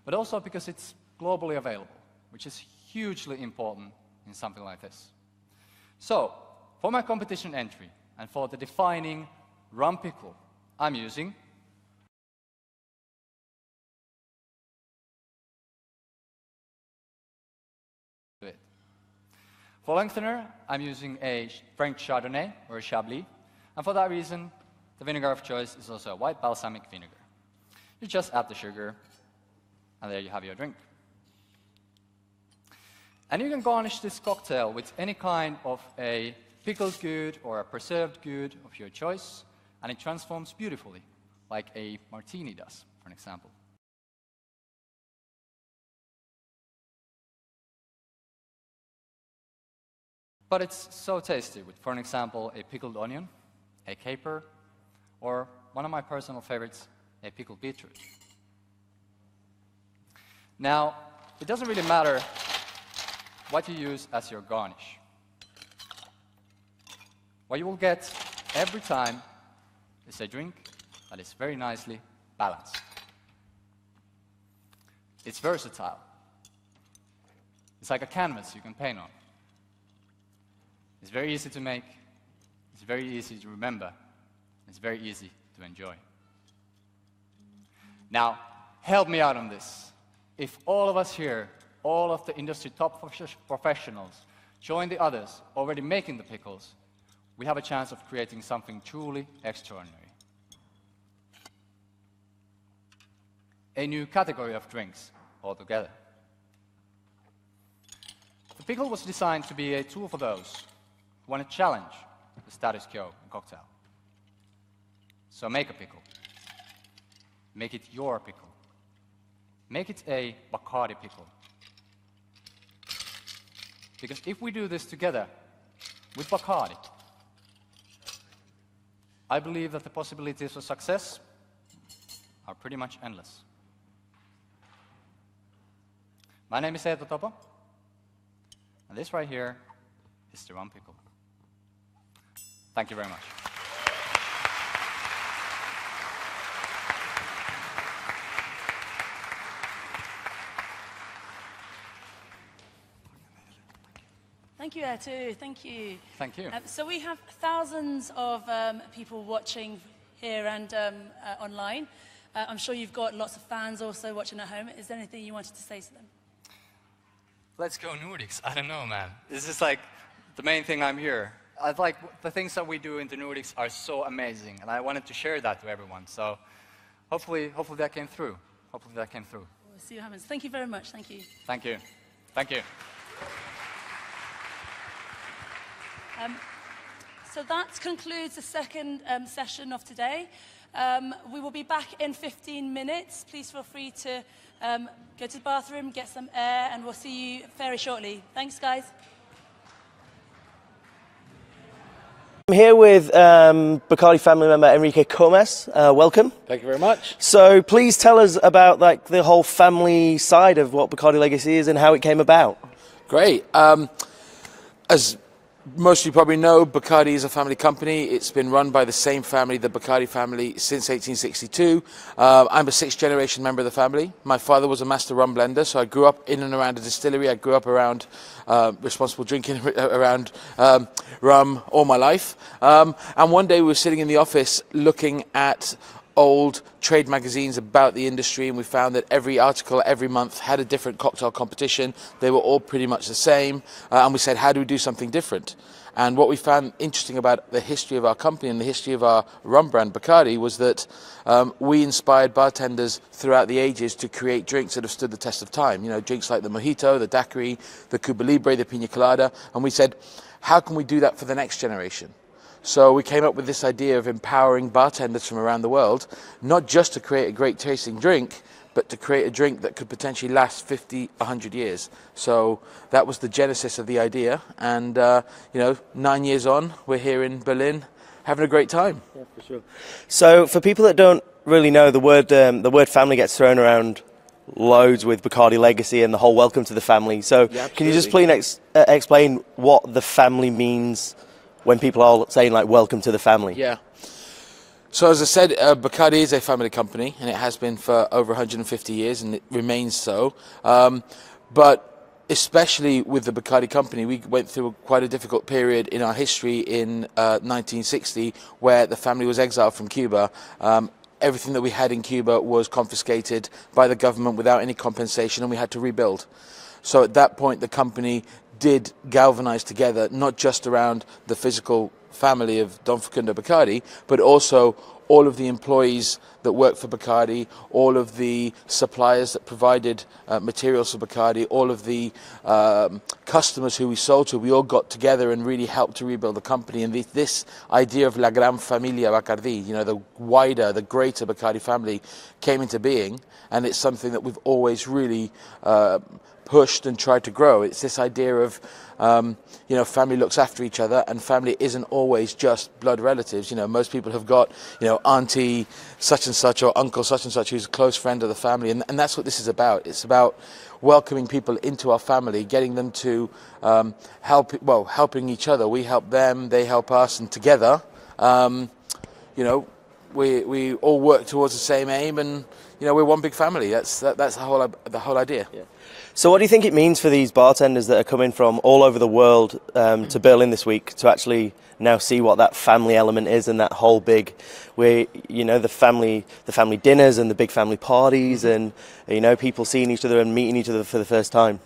But also because it's globally available, which is hugely important in something like this. So, for my competition entry, and for the defining rum pickle, I'm using it. For lengthener, I'm using a French Chardonnay or a Chablis, and for that reason, the vinegar of choice is also a white balsamic vinegar. You just add the sugar, and there you have your drink. And you can garnish this cocktail with any kind of a pickled good or a preserved good of your choice, and it transforms beautifully, like a martini does, for an example. But it's so tasty with, for an example, a pickled onion, a caper, or one of my personal favorites, a pickled beetroot. Now, it doesn't really matter what you use as your garnish. What you will get every time is a drink that is very nicely balanced. It's versatile. It's like a canvas you can paint on. It's very easy to make, it's very easy to remember, it's very easy to enjoy. Now, help me out on this. If all of us here, all of the industry top professionals, join the others already making the pickles, we have a chance of creating something truly extraordinary. A new category of drinks altogether. The pickle was designed to be a tool for those who want to challenge the status quo in cocktail. So make a pickle. Make it your pickle. Make it a Bacardi pickle. Because if we do this together with Bacardi, I believe that the possibilities for success are pretty much endless. My name is Eetu Topo, and this right here is the rum pickle. Thank you very much. Thank you, Eetu. Thank you. Thank you. So we have thousands of people watching here and online. I'm sure you've got lots of fans also watching at home. Is there anything you wanted to say to them? Let's go Nordics. I don't know, man. This is like the main thing I'm here. I like the things that we do in the Nordics are so amazing, and I wanted to share that to everyone. So hopefully that came through. Hopefully that came through. We'll see what happens. Thank you very much. Thank you. Thank you. Thank you. So that concludes the second session of today. We will be back in 15 minutes. Please feel free to go to the bathroom, get some air, and we'll see you very shortly. Thanks, guys. I'm here with Bacardi family member Enrique Gomez. Welcome. Thank you very much. So please tell us about the whole family side of what Bacardi Legacy is and how it came about. Great. As most of you probably know, Bacardi is a family company. It's been run by the same family, the Bacardi family, since 1862. I'm a sixth-generation member of the family. My father was a master rum blender, so I grew up in and around a distillery. I grew up around responsible drinking around rum all my life. And one day we were sitting in the office looking at old trade magazines about the industry, and we found that every article every month had a different cocktail competition. They were all pretty much the same, and we said, how do we do something different? And what we found interesting about the history of our company and the history of our rum brand Bacardi was that we inspired bartenders throughout the ages to create drinks that have stood the test of time. You know, drinks like the mojito, the daiquiri, the Cuba Libre, the pina colada, and we said, how can we do that for the next generation? So we came up with this idea of empowering bartenders from around the world, not just to create a great tasting drink, but to create a drink that could potentially last 50, 100 years. So that was the genesis of the idea. And, 9 years on, we're here in Berlin having a great time. Yeah, for sure. So for people that don't really know, the word family gets thrown around loads with Bacardi Legacy and the whole welcome to the family. So Yeah, can you just please explain what the family means when people are saying, like, welcome to the family? Yeah. So as I said, Bacardi is a family company, and it has been for over 150 years, and it remains so. But especially with the Bacardi company, we went through quite a difficult period in our history in 1960, where the family was exiled from Cuba. Everything that we had in Cuba was confiscated by the government without any compensation, and we had to rebuild. So at that point, the company did galvanize together, not just around the physical family of Don Facundo Bacardi, but also all of the employees that worked for Bacardi, all of the suppliers that provided materials for Bacardi, all of the customers who we sold to, we all got together and really helped to rebuild the company. And this idea of La Gran Familia Bacardi, you know, the wider, the greater Bacardi family came into being, and it's something that we've always really pushed and tried to grow. It's this idea of, you know, family looks after each other, and family isn't always just blood relatives. You know, most people have got, you know, auntie such and such or uncle such and such who's a close friend of the family, and that's what this is about. It's about welcoming people into our family, getting them to helping each other. We help them, they help us, and together, you know, we all work towards the same aim, and you know, we're one big family. That's the whole idea. Yeah. So what do you think it means for these bartenders that are coming from all over the world to Berlin this week to actually now see what that family element is, and that whole big, where, you know, the family dinners and the big family parties, and, you know, people seeing each other and meeting each other for the first time?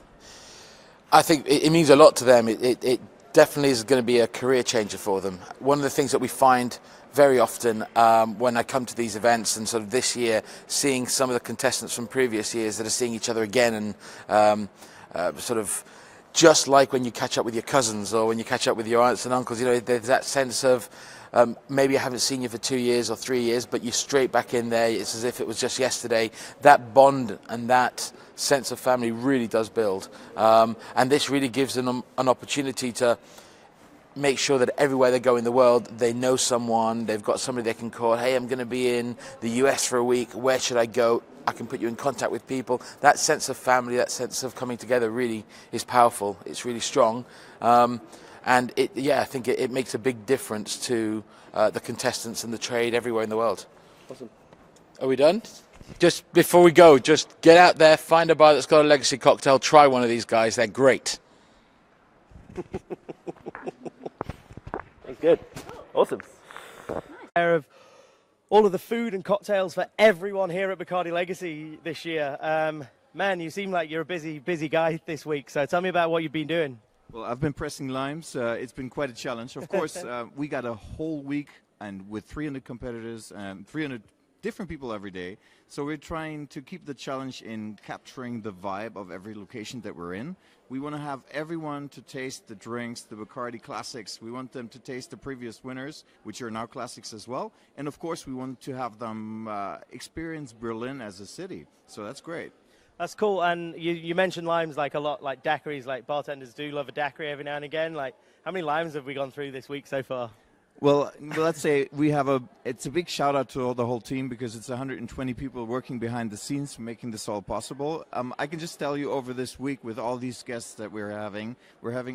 I think it means a lot to them. It definitely is going to be a career changer for them. One of the things that we find very often when I come to these events, and sort of this year, seeing some of the contestants from previous years that are seeing each other again, and sort of just like when you catch up with your cousins or when you catch up with your aunts and uncles, you know, there's that sense of maybe I haven't seen you for 2 years or 3 years, but you're straight back in there. It's as if it was just yesterday. That bond and that sense of family really does build, and this really gives them an opportunity to make sure that everywhere they go in the world, they know someone, they've got somebody they can call. Hey, I'm going to be in the US for a week, where should I go? I can put you in contact with people. That sense of family, that sense of coming together really is powerful. It's really strong. And I think it makes a big difference to the contestants and the trade everywhere in the world. Awesome. Are we done? Just before we go, just get out there, find a bar that's got a legacy cocktail, try one of these guys, they're great. Good. Awesome. Of all of the food and cocktails for everyone here at Bacardi Legacy this year. Man, you seem like you're a busy guy this week. So tell me about what you've been doing. Well, I've been pressing limes. It's been quite a challenge. Of course, we got a whole week, and with 300 competitors and 300 different people every day. So we're trying to keep the challenge in capturing the vibe of every location that we're in. We want to have everyone to taste the drinks, the Bacardi classics. We want them to taste the previous winners, which are now classics as well. And of course, we want to have them experience Berlin as a city. So that's great. That's cool. And you mentioned limes like a lot, like daiquiris, like bartenders do love a daiquiri every now and again. Like, how many limes have we gone through this week so far? Well, let's say it's a big shout out to the whole team, because it's 120 people working behind the scenes making this all possible. I can just tell you, over this week with all these guests that we're having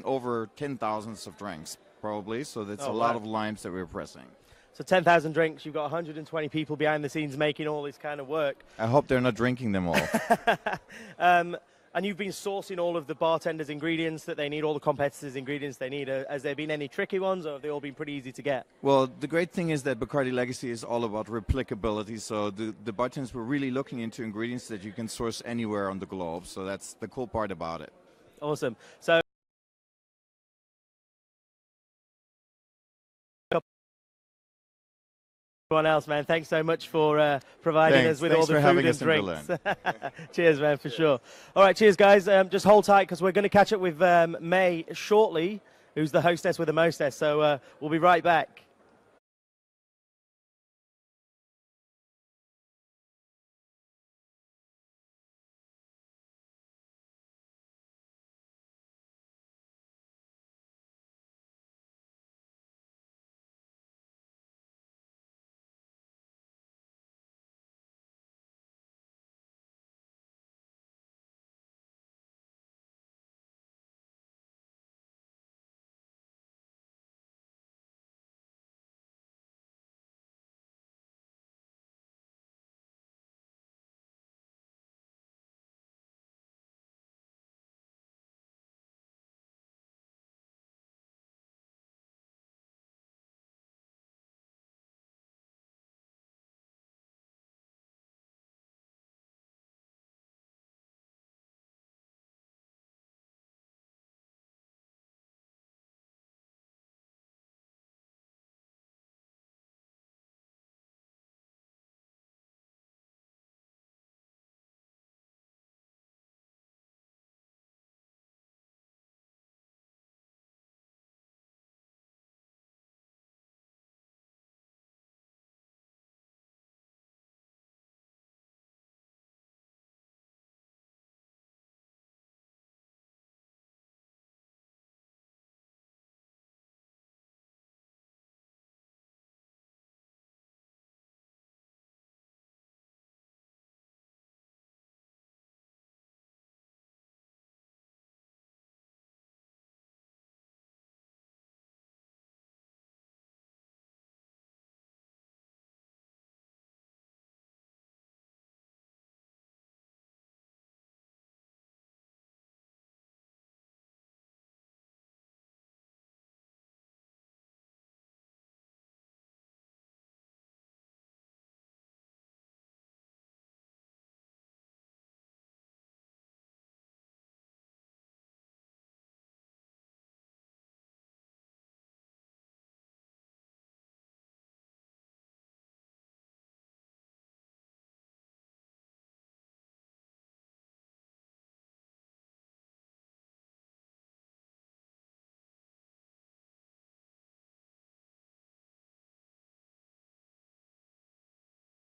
over 10,000 of drinks probably. So that's a lot of limes that we're pressing. So 10,000 drinks, you've got 120 people behind the scenes making all this kind of work. I hope they're not drinking them all. And you've been sourcing all of the bartenders' ingredients that they need, all the competitors' ingredients they need. Has there been any tricky ones, or have they all been pretty easy to get? Well, the great thing is that Bacardi Legacy is all about replicability. So the bartenders were really looking into ingredients that you can source anywhere on the globe. So that's the cool part about it. Awesome. So everyone else, man, thanks so much for providing us with all the food and drinks. Cheers, man, for sure. All right, cheers, guys. Just hold tight, because we're going to catch up with May shortly, who's the hostess with the mostess. So we'll be right back.